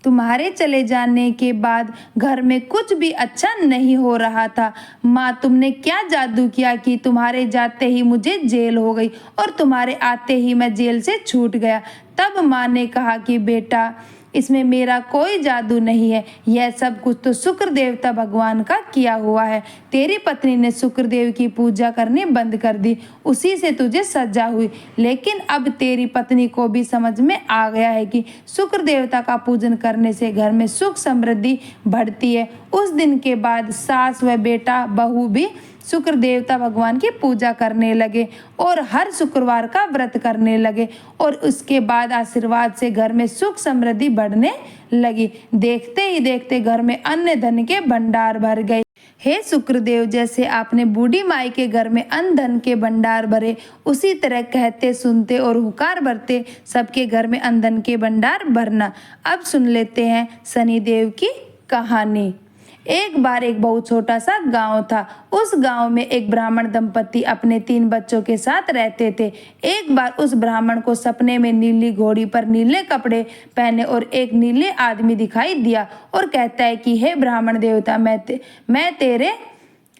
तुम्हारे चले जाने के बाद घर में कुछ भी अच्छा नहीं हो रहा था। माँ, तुमने क्या जादू किया कि तुम्हारे जाते ही मुझे जेल हो गई और तुम्हारे आते ही मैं जेल से छूट गया? तब माँ ने कहा कि बेटा, इसमें मेरा कोई जादू नहीं है। यह सब कुछ तो शुक्र देवता भगवान का किया हुआ है। तेरी पत्नी ने शुक्र देव की पूजा करनी बंद कर दी, उसी से तुझे सजा हुई। लेकिन अब तेरी पत्नी को भी समझ में आ गया है कि शुक्र देवता का पूजन करने से घर में सुख समृद्धि बढ़ती है। उस दिन के बाद सास व बेटा बहू भी शुक्र देवता भगवान की पूजा करने लगे और हर शुक्रवार का व्रत करने लगे और उसके बाद आशीर्वाद से घर में सुख समृद्धि बढ़ने लगी। देखते ही देखते घर में अन्न धन के भंडार भर गए। हे शुक्रदेव, जैसे आपने बूढ़ी माई के घर में अन्न धन के भंडार भरे, उसी तरह कहते सुनते और हुकार भरते सबके घर में अन्न धन के भंडार भरना। अब सुन लेते हैं शनिदेव की कहानी। एक बार एक बहुत छोटा सा गांव था। उस गांव में एक ब्राह्मण दंपति अपने 3 बच्चों के साथ रहते थे। एक बार उस ब्राह्मण को सपने में नीली घोड़ी पर नीले कपड़े पहने और एक नीले आदमी दिखाई दिया और कहता है कि हे ब्राह्मण देवता, मैं तेरे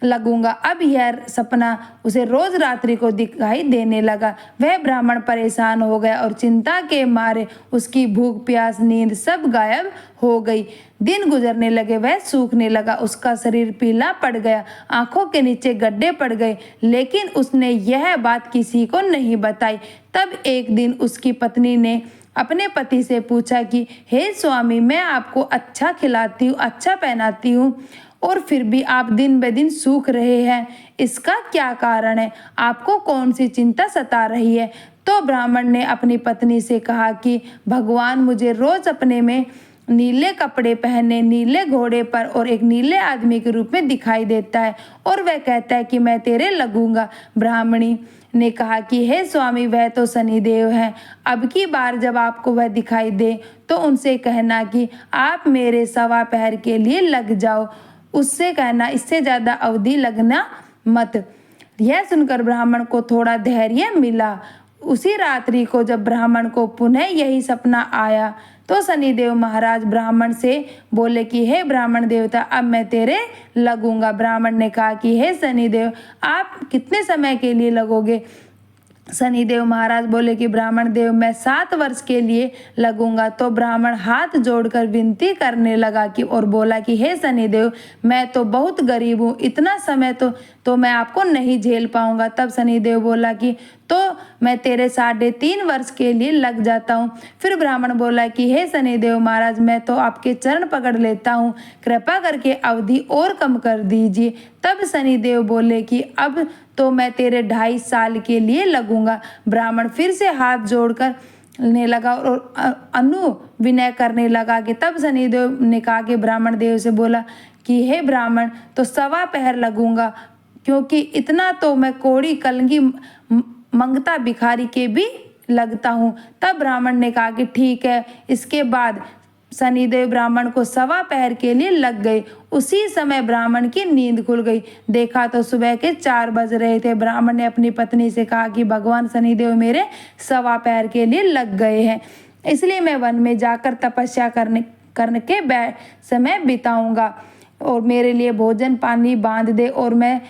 लगूंगा। अब यह सपना उसे रोज रात्रि को दिखाई देने लगा। वह ब्राह्मण परेशान हो गया और चिंता के मारे उसकी भूख प्यास नींद सब गायब हो गई। दिन गुजरने लगे, वह सूखने लगा, उसका शरीर पीला पड़ गया, आंखों के नीचे गड्ढे पड़ गए, लेकिन उसने यह बात किसी को नहीं बताई। तब एक दिन उसकी पत्नी ने अपने पति से पूछा कि हे स्वामी, मैं आपको अच्छा खिलाती हूँ, अच्छा पहनाती हूँ और फिर भी आप दिन ब दिन सूख रहे हैं, इसका क्या कारण है? आपको कौन सी चिंता सता रही है? तो ब्राह्मण ने अपनी पत्नी से कहा कि भगवान मुझे रोज अपने में नीले कपड़े पहने, नीले घोड़े पर और एक नीले आदमी के रूप में दिखाई देता है और वह कहता है कि मैं तेरे लगूंगा। ब्राह्मणी ने कहा कि हे स्वामी, वह तो शनिदेव हैं। अब की बार जब आपको वह दिखाई दे तो उनसे कहना कि आप मेरे 1.25 पहर के लिए लग जाओ। उससे कहना इससे ज़्यादा अवधि लगना मत। यह सुनकर ब्राह्मण को थोड़ा धैर्य मिला। उसी रात्रि को जब ब्राह्मण को पुनः यही सपना आया तो शनिदेव महाराज ब्राह्मण से बोले कि हे ब्राह्मण देवता, अब मैं तेरे लगूंगा। ब्राह्मण ने कहा कि हे शनिदेव, आप कितने समय के लिए लगोगे? शनिदेव महाराज बोले कि ब्राह्मण देव, मैं 7 वर्ष के लिए लगूंगा। तो ब्राह्मण हाथ जोड़कर विनती करने लगा कि और बोला कि हे शनिदेव, मैं तो बहुत गरीब हूँ, इतना समय तो मैं आपको नहीं झेल पाऊंगा। तब शनिदेव बोला कि तो मैं तेरे 3.5 वर्ष के लिए लग जाता हूँ। फिर ब्राह्मण बोला कि हे शनिदेव महाराज, मैं तो आपके चरण पकड़ लेता हूँ, कृपा करके अवधि और कम कर दीजिए। तब शनिदेव बोले कि अब तो मैं तेरे 2.5 साल के लिए लगूंगा। ब्राह्मण फिर से हाथ जोड़कर ने लगा और विनय करने लगा कि तब शनिदेव ने कहा कि ब्राह्मण देव से बोला कि हे ब्राह्मण, तो 1.25 पहर लगूंगा, क्योंकि इतना तो मैं कोड़ी कलंगी मंगता भिखारी के भी लगता हूँ। तब ब्राह्मण ने कहा कि ठीक है। इसके बाद शनिदेव ब्राह्मण को 1.25 पहर के लिए लग गए। उसी समय ब्राह्मण की नींद खुल गई। देखा तो सुबह के 4 बज रहे थे। ब्राह्मण ने अपनी पत्नी से कहा कि भगवान शनिदेव मेरे 1.25 पहर के लिए लग गए हैं, इसलिए मैं वन में जाकर तपस्या करने के समय बिताऊंगा, और मेरे लिए भोजन पानी बांध दे, और मैं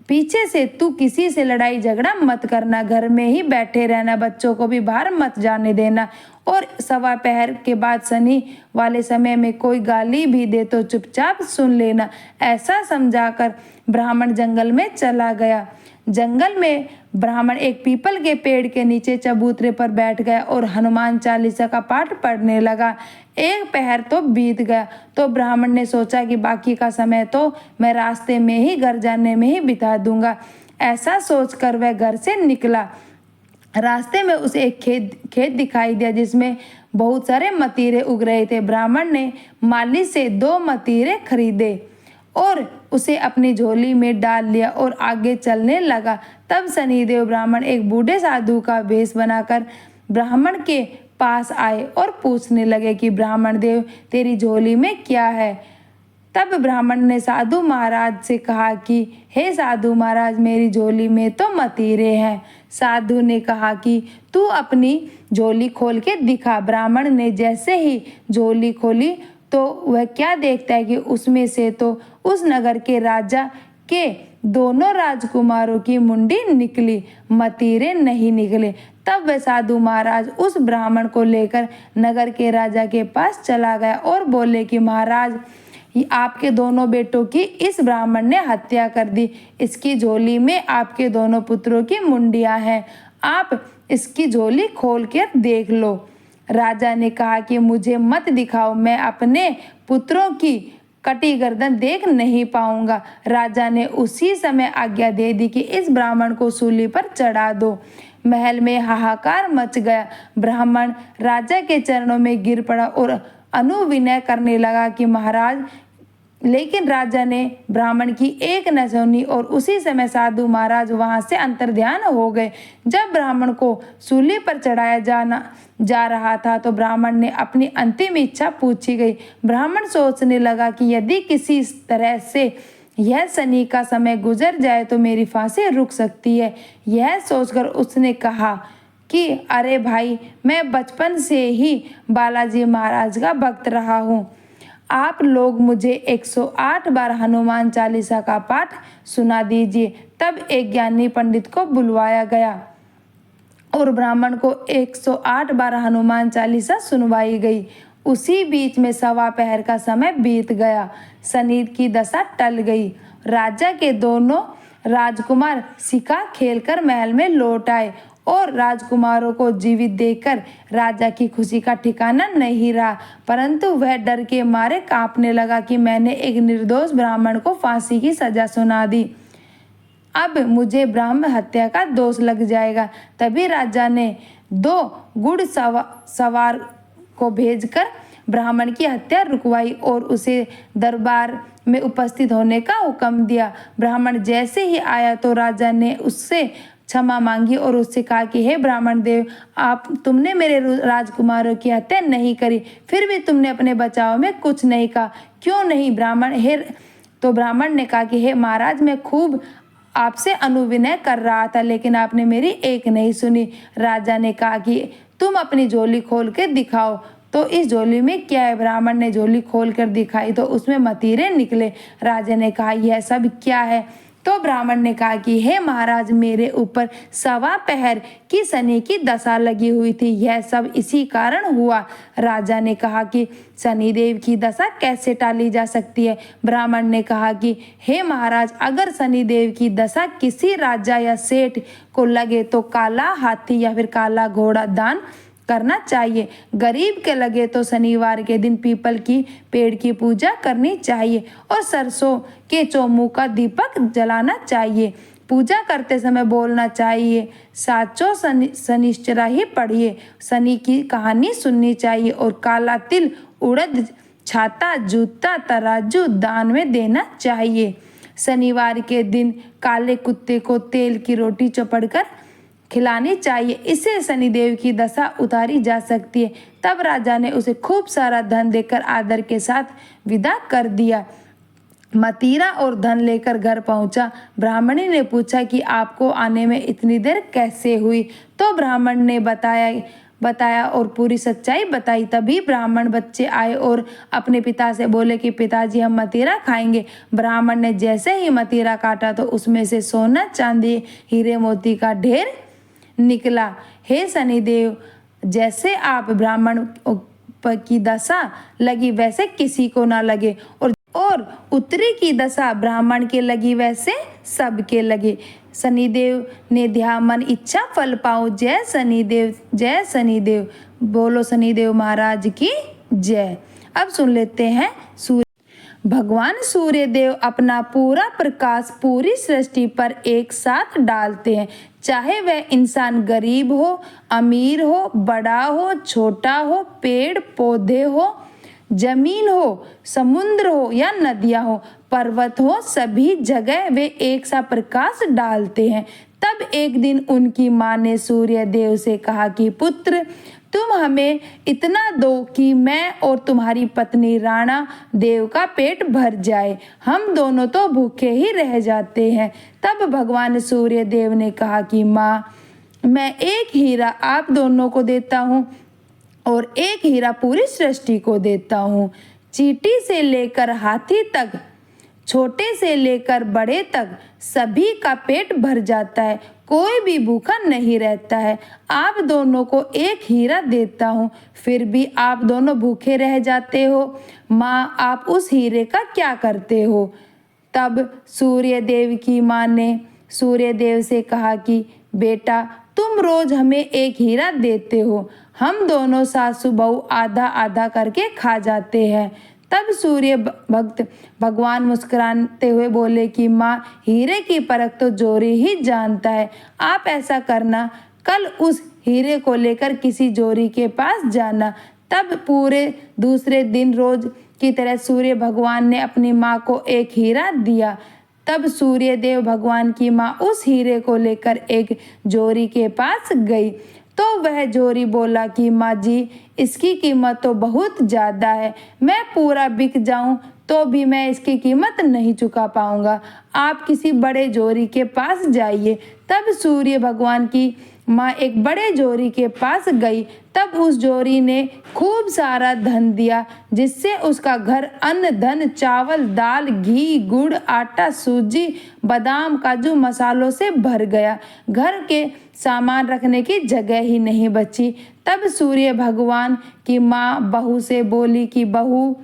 पीछे से तू किसी से लड़ाई झगड़ा मत करना, घर में ही बैठे रहना, बच्चों को भी बाहर मत जाने देना, और 1.25 पहर के बाद शनि वाले समय में कोई गाली भी दे तो चुपचाप सुन लेना। ऐसा समझाकर ब्राह्मण जंगल में चला गया। जंगल में ब्राह्मण एक पीपल के पेड़ के नीचे चबूतरे पर बैठ गया और हनुमान चालीसा का पाठ पढ़ने लगा। 1 पहर तो बीत गया, तो ब्राह्मण ने सोचा कि बाकी का समय तो मैं रास्ते में ही घर जाने में ही बिता दूंगा। ऐसा सोचकर वह घर से निकला। रास्ते में उसे एक खेत दिखाई दिया जिसमें बहुत सारे मतीरे उग रहे थे। ब्राह्मण ने माली से 2 मतीरे खरीदे और उसे अपनी झोली में डाल लिया और आगे चलने लगा। तब शनिदेव ब्राह्मण एक बूढ़े साधु का वेश बनाकर ब्राह्मण के पास आए और पूछने लगे कि ब्राह्मण देव, तेरी झोली में क्या है? तब ब्राह्मण ने साधु महाराज से कहा कि हे साधु महाराज, मेरी झोली में तो मतीरे हैं। साधु ने कहा कि तू अपनी झोली खोल के दिखा। ब्राह्मण ने जैसे ही झोली खोली तो वह क्या देखता है कि उसमें से तो उस नगर के राजा के दोनों राजकुमारों की मुंडी निकली, मतीरे नहीं निकले। तब वह साधु महाराज उस ब्राह्मण को लेकर नगर के राजा के पास चला गया और बोले कि महाराज, आपके दोनों बेटों की इस ब्राह्मण ने हत्या कर दी। इसकी झोली में आपके दोनों पुत्रों की मुंडियां हैं, आप इसकी झोली खोल कर देख लो। राजा ने कहा कि मुझे मत दिखाओ, मैं अपने पुत्रों की कटी गर्दन देख नहीं पाऊंगा। राजा ने उसी समय आज्ञा दे दी कि इस ब्राह्मण को सूली पर चढ़ा दो। महल में हाहाकार मच गया। ब्राह्मण राजा के चरणों में गिर पड़ा और अनुविनय करने लगा कि महाराज, लेकिन राजा ने ब्राह्मण की एक न सुनी और उसी समय साधु महाराज वहां से अंतर्ध्यान हो गए। जब ब्राह्मण को सूली पर चढ़ाया जा रहा था तो ब्राह्मण ने अपनी अंतिम इच्छा पूछी गई। ब्राह्मण सोचने लगा कि यदि किसी तरह से यह शनि का समय गुजर जाए तो मेरी फांसी रुक सकती है। यह सोचकर उसने कहा कि अरे भाई, मैं बचपन से ही बालाजी महाराज का भक्त रहा हूँ, आप लोग मुझे 108 बार हनुमान चालीसा का पाठ सुना दीजिए। तब एक ज्ञानी पंडित को बुलवाया गया और ब्राह्मण को 108 बार हनुमान चालीसा सुनवाई गई। उसी बीच में 1.25 पहर का समय बीत गया। शनि की दशा टल गई। राजा के दोनों राजकुमार सिक्का खेलकर महल में लौट आए और राजकुमारों को जीवित देखकर राजा की खुशी का ठिकाना नहीं रहा, परंतु वह डर के मारे कांपने लगा कि मैंने एक निर्दोष ब्राह्मण को फांसी की सजा सुना दी, अब मुझे ब्राह्मण हत्या का दोष लग जाएगा। तभी राजा ने 2 घुड़सवार को भेजकर ब्राह्मण की हत्या रुकवाई और उसे दरबार में उपस्थित होने का हुक्म दिया। ब्राह्मण जैसे ही आया तो राजा ने उससे क्षमा मांगी और उससे कहा कि हे ब्राह्मण देव, तुमने मेरे राजकुमारों की हत्या नहीं करी, फिर भी तुमने अपने बचाव में कुछ नहीं कहा, क्यों नहीं? ब्राह्मण ने कहा कि हे महाराज, मैं खूब आपसे अनुविनय कर रहा था, लेकिन आपने मेरी एक नहीं सुनी। राजा ने कहा कि तुम अपनी झोली खोल के दिखाओ, तो इस झोली में क्या है? ब्राह्मण ने झोली खोल कर दिखाई तो उसमें मतीरे निकले। राजा ने कहा यह सब क्या है? तो ब्राह्मण ने कहा कि हे महाराज, मेरे ऊपर 1.25 पहर की शनि की दशा लगी हुई थी, यह सब इसी कारण हुआ। राजा ने कहा कि शनिदेव की दशा कैसे टाली जा सकती है? ब्राह्मण ने कहा कि हे महाराज, अगर शनिदेव की दशा किसी राजा या सेठ को लगे तो काला हाथी या फिर काला घोड़ा दान करना चाहिए। गरीब के लगे तो शनिवार के दिन पीपल की पेड़ की पूजा करनी चाहिए और सरसों के चौमुख का दीपक जलाना चाहिए। पूजा करते समय बोलना चाहिए, साचो शनिश्चरा ही पढ़िए। शनि की कहानी सुननी चाहिए और काला तिल, उड़द छाता, जूता, तराजू दान में देना चाहिए। शनिवार के दिन काले कुत्ते को तेल की रोटी चौपड़कर खिलानी चाहिए, इससे शनिदेव की दशा उतारी जा सकती है। तब राजा ने उसे खूब सारा धन देकर आदर के साथ विदा कर दिया। मतीरा और धन लेकर घर पहुंचा। ब्राह्मणी ने पूछा कि आपको आने में इतनी देर कैसे हुई? तो ब्राह्मण ने बताया और पूरी सच्चाई बताई। तभी ब्राह्मण बच्चे आए और अपने पिता से बोले कि पिताजी, हम मतीरा खाएंगे। ब्राह्मण ने जैसे ही मतीरा काटा तो उसमें से सोना, चांदी, हीरे मोती का ढेर निकला। हे शनिदेव, जैसे आप ब्राह्मण की दशा लगी वैसे किसी को ना लगे, और उत्तरी की दशा ब्राह्मण के लगी वैसे सबके लगे। शनिदेव ने ध्या मन इच्छा फल पाऊं। जय शनिदेव, जय शनिदेव। बोलो शनिदेव महाराज की जय। अब सुन लेते हैं भगवान सूर्य देव अपना पूरा प्रकाश पूरी सृष्टि पर एक साथ डालते हैं। चाहे वह इंसान गरीब हो, अमीर हो, बड़ा हो, छोटा हो, पेड़ पौधे हो, जमीन हो, समुद्र हो या नदियां हो, पर्वत हो, सभी जगह वे एक सा प्रकाश डालते हैं। तब एक दिन उनकी माँ ने सूर्य देव से कहा कि पुत्र, तुम हमें इतना दो कि मैं और तुम्हारी पत्नी राणा देव का पेट भर जाए, हम दोनों तो भूखे ही रह जाते हैं। तब भगवान सूर्य देव ने कहा कि माँ, मैं एक हीरा आप दोनों को देता हूँ और एक हीरा पूरी सृष्टि को देता हूँ। चींटी से लेकर हाथी तक, छोटे से लेकर बड़े तक सभी का पेट भर जाता है, कोई भी भूखा नहीं रहता है। आप दोनों को एक हीरा देता हूँ, फिर भी आप दोनों भूखे रह जाते हो। माँ, आप उस हीरे का क्या करते हो? तब सूर्य देव की माँ ने सूर्य देव से कहा कि बेटा, तुम रोज हमें एक हीरा देते हो, हम दोनों सासू बहू आधा आधा करके खा जाते हैं। तब सूर्य भक्त भगवान मुस्कुराते हुए बोले कि माँ, हीरे की परख तो जोरी ही जानता है। आप ऐसा करना, कल उस हीरे को लेकर किसी जोरी के पास जाना। तब पूरे दूसरे दिन रोज की तरह सूर्य भगवान ने अपनी माँ को एक हीरा दिया। तब सूर्य देव भगवान की माँ उस हीरे को लेकर एक जोरी के पास गई तो वह जोरी बोला कि माँ जी, इसकी कीमत तो बहुत ज़्यादा है, मैं पूरा बिक जाऊं तो भी मैं इसकी कीमत नहीं चुका पाऊंगा, आप किसी बड़े जोरी के पास जाइए। तब सूर्य भगवान की माँ एक बड़े जोरी के पास गई। तब उस जोरी ने खूब सारा धन दिया, जिससे उसका घर अन्न धन, चावल, दाल, घी, गुड़, आटा, सूजी, बादाम, काजू, मसालों से भर गया। घर के सामान रखने की जगह ही नहीं बची। तब सूर्य भगवान की माँ बहू से बोली कि बहू,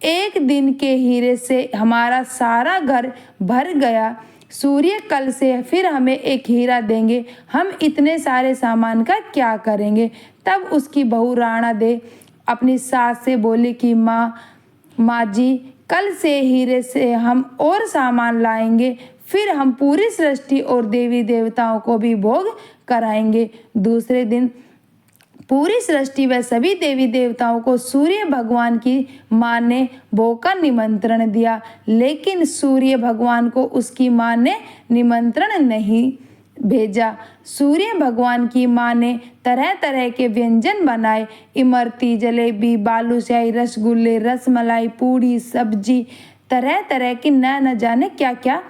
एक दिन के हीरे से हमारा सारा घर भर गया, सूर्य कल से फिर हमें एक हीरा देंगे, हम इतने सारे सामान का क्या करेंगे। तब उसकी बहू राणा दे अपनी सास से बोली कि माँ जी, कल से हीरे से हम और सामान लाएंगे, फिर हम पूरी सृष्टि और देवी देवताओं को भी भोग कराएंगे। दूसरे दिन पूरी सृष्टि व सभी देवी देवताओं को सूर्य भगवान की माँ ने भोग का निमंत्रण दिया, लेकिन सूर्य भगवान को उसकी माँ ने निमंत्रण नहीं भेजा। सूर्य भगवान की माँ ने तरह तरह के व्यंजन बनाए, इमरती, जलेबी, बालूशाही, रसगुल्ले, रसमलाई, पूड़ी, सब्जी, तरह तरह की न जाने क्या क्या।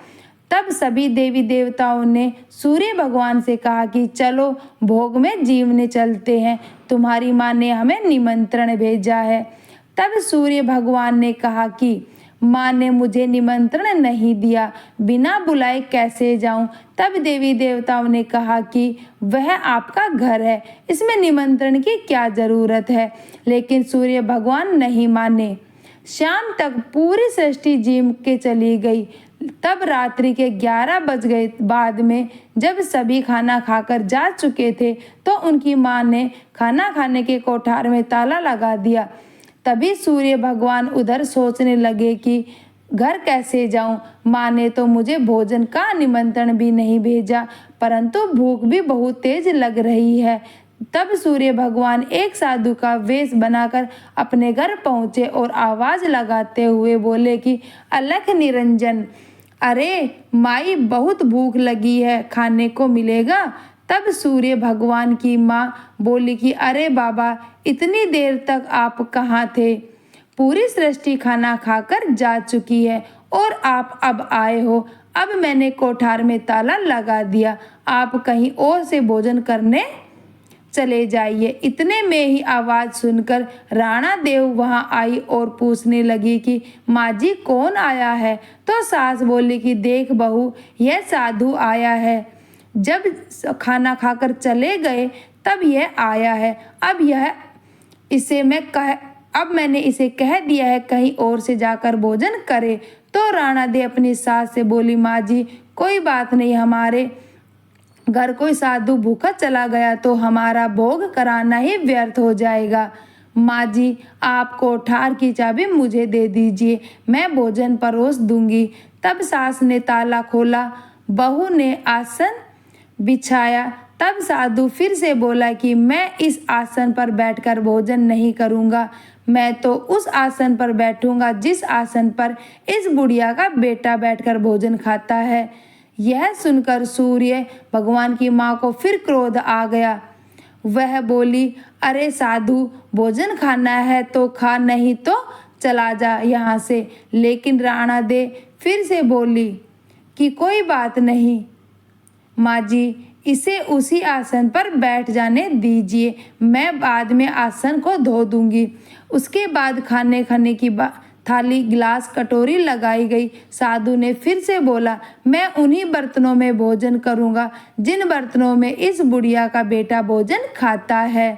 तब सभी देवी देवताओं ने सूर्य भगवान से कहा कि चलो भोग में जीवने चलते हैं, तुम्हारी माँ ने हमें निमंत्रण भेजा है। तब सूर्य भगवान ने कहा कि माँ ने मुझे निमंत्रण नहीं दिया, बिना बुलाए कैसे जाऊं। तब देवी देवताओं ने कहा कि वह आपका घर है, इसमें निमंत्रण की क्या जरूरत है। लेकिन सूर्य भगवान नहीं माने। शाम तक पूरी सृष्टि जीव के चली गई। तब रात्रि के 11 बज गए। बाद में जब सभी खाना खाकर जा चुके थे तो उनकी माँ ने खाना खाने के कोठार में ताला लगा दिया। तभी सूर्य भगवान उधर सोचने लगे कि घर कैसे जाऊं, माँ ने तो मुझे भोजन का निमंत्रण भी नहीं भेजा, परंतु भूख भी बहुत तेज लग रही है। तब सूर्य भगवान एक साधु का वेश बनाकर अपने घर पहुंचे और आवाज लगाते हुए बोले कि अलख निरंजन, अरे माई बहुत भूख लगी है, खाने को मिलेगा। तब सूर्य भगवान की माँ बोली कि अरे बाबा, इतनी देर तक आप कहाँ थे? पूरी सृष्टि खाना खाकर जा चुकी है और आप अब आए हो। अब मैंने कोठार में ताला लगा दिया, आप कहीं और से भोजन करने चले जाइए। इतने में ही आवाज सुनकर राणा देव वहां आई और पूछने लगी कि माँ जी कौन आया है? तो सास बोली कि देख बहू, यह साधु आया है। जब खाना खाकर चले गए तब यह आया है। अब मैंने इसे कह दिया है कहीं और से जाकर भोजन करे। तो राणा देव अपनी सास से बोली, माँ जी कोई बात नहीं, हमारे घर कोई साधु भूखा चला गया तो हमारा भोग कराना ही व्यर्थ हो जाएगा। माँ जी आप कोठार की चाबी मुझे दे दीजिए, मैं भोजन परोस दूंगी। तब सास ने ताला खोला, बहू ने आसन बिछाया। तब साधु फिर से बोला कि मैं इस आसन पर बैठकर भोजन नहीं करूंगा, मैं तो उस आसन पर बैठूंगा जिस आसन पर इस बुढ़िया का बेटा बैठकर भोजन खाता है। यह सुनकर सूर्य भगवान की माँ को फिर क्रोध आ गया। वह बोली, अरे साधु, भोजन खाना है तो खा, नहीं तो चला जा यहाँ से। लेकिन राणा दे फिर से बोली कि कोई बात नहीं माँ जी, इसे उसी आसन पर बैठ जाने दीजिए, मैं बाद में आसन को धो दूंगी। उसके बाद खाने की थाली, गिलास, कटोरी लगाई गई। साधु ने फिर से बोला, मैं उन्हीं बर्तनों में भोजन करूंगा जिन बर्तनों में इस बुढ़िया का बेटा भोजन खाता है।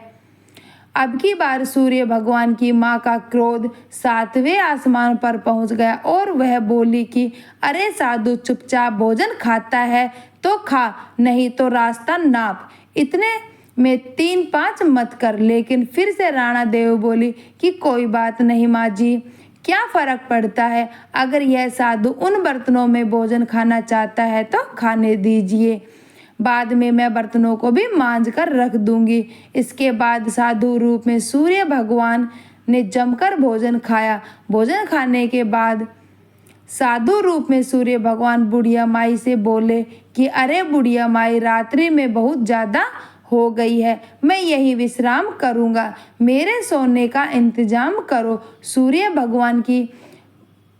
अब की बार सूर्य भगवान की माँ का क्रोध 7वें आसमान पर पहुंच गया और वह बोली कि अरे साधु, चुपचाप भोजन खाता है तो खा, नहीं तो रास्ता नाप। इतने में 3-5 मत कर। लेकिन फिर से राणा देव बोली कि कोई बात नहीं माँ जी, क्या फर्क पड़ता है, अगर यह साधु उन बर्तनों में भोजन खाना चाहता है तो खाने दीजिए, बाद में मैं बर्तनों को भी मांज कर रख दूंगी। इसके बाद साधु रूप में सूर्य भगवान ने जमकर भोजन खाया। भोजन खाने के बाद साधु रूप में सूर्य भगवान बुढ़िया माई से बोले कि अरे बुढ़िया माई, रात्रि में बहुत ज़्यादा हो गई है, मैं यही विश्राम करूंगा, मेरे सोने का इंतजाम करो। सूर्य भगवान की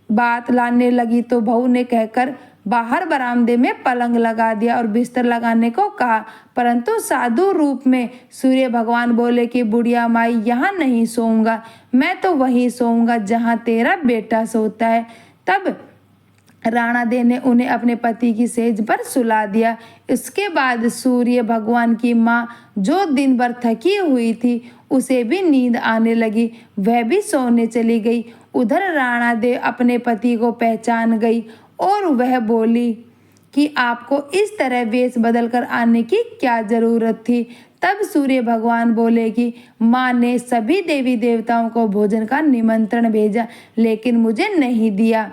बात लाने लगी तो बहू ने कहकर बाहर बरामदे में पलंग लगा दिया और बिस्तर लगाने को कहा, परंतु साधु रूप में सूर्य भगवान बोले कि बुढ़िया माई, यहाँ नहीं सोऊंगा, मैं तो वहीं सोऊंगा जहाँ तेरा बेटा सोता है। तब राणा दे ने उन्हें अपने पति की सेज पर सुला दिया। इसके बाद सूर्य भगवान की माँ, जो दिन भर थकी हुई थी, उसे भी नींद आने लगी, वह भी सोने चली गई। उधर राणा दे अपने पति को पहचान गई और वह बोली कि आपको इस तरह वेश बदल कर आने की क्या जरूरत थी। तब सूर्य भगवान बोले कि माँ ने सभी देवी देवताओं को भोजन का निमंत्रण भेजा, लेकिन मुझे नहीं दिया,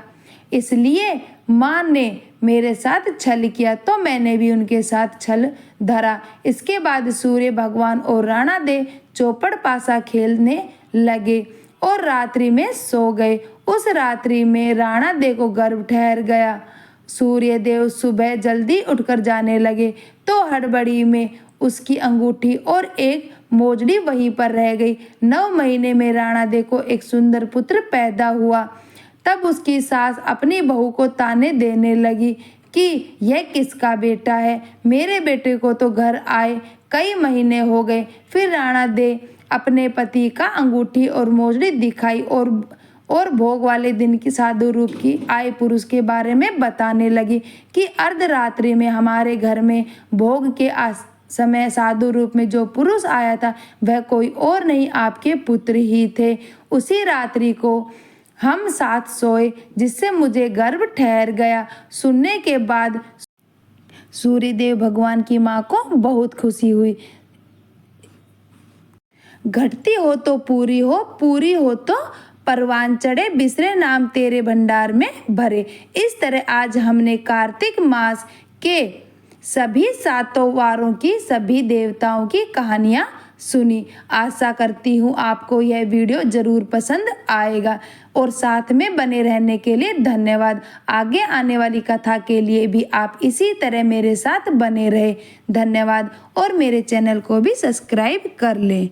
इसलिए माँ ने मेरे साथ छल किया तो मैंने भी उनके साथ छल धरा। इसके बाद सूर्य भगवान और राणा दे चौपड़ पासा खेलने लगे और रात्रि में सो गए। उस रात्रि में राणा दे को गर्भ ठहर गया। सूर्य देव सुबह जल्दी उठकर जाने लगे तो हड़बड़ी में उसकी अंगूठी और एक मोजड़ी वहीं पर रह गई। 9 महीने में राणा दे को एक सुंदर पुत्र पैदा हुआ। तब उसकी सास अपनी बहू को ताने देने लगी कि यह किसका बेटा है, मेरे बेटे को तो घर आए कई महीने हो गए। फिर राणा दे अपने पति का अंगूठी और मोजड़ी दिखाई और भोग वाले दिन की साधु रूप की आए पुरुष के बारे में बताने लगी कि अर्धरात्रि में हमारे घर में भोग के समय साधु रूप में जो पुरुष आया था वह कोई और नहीं, आपके पुत्र ही थे। उसी रात्रि को हम साथ सोए जिससे मुझे गर्भ ठहर गया। सुनने के बाद सूर्यदेव भगवान की माँ को बहुत खुशी हुई। घटती हो तो पूरी हो, पूरी हो तो परवान चढ़े, बिसरे नाम तेरे भंडार में भरे। इस तरह आज हमने कार्तिक मास के सभी 7 वारों की सभी देवताओं की कहानियाँ सुनी। आशा करती हूँ आपको यह वीडियो ज़रूर पसंद आएगा और साथ में बने रहने के लिए धन्यवाद। आगे आने वाली कथा के लिए भी आप इसी तरह मेरे साथ बने रहे। धन्यवाद और मेरे चैनल को भी सब्सक्राइब कर लें।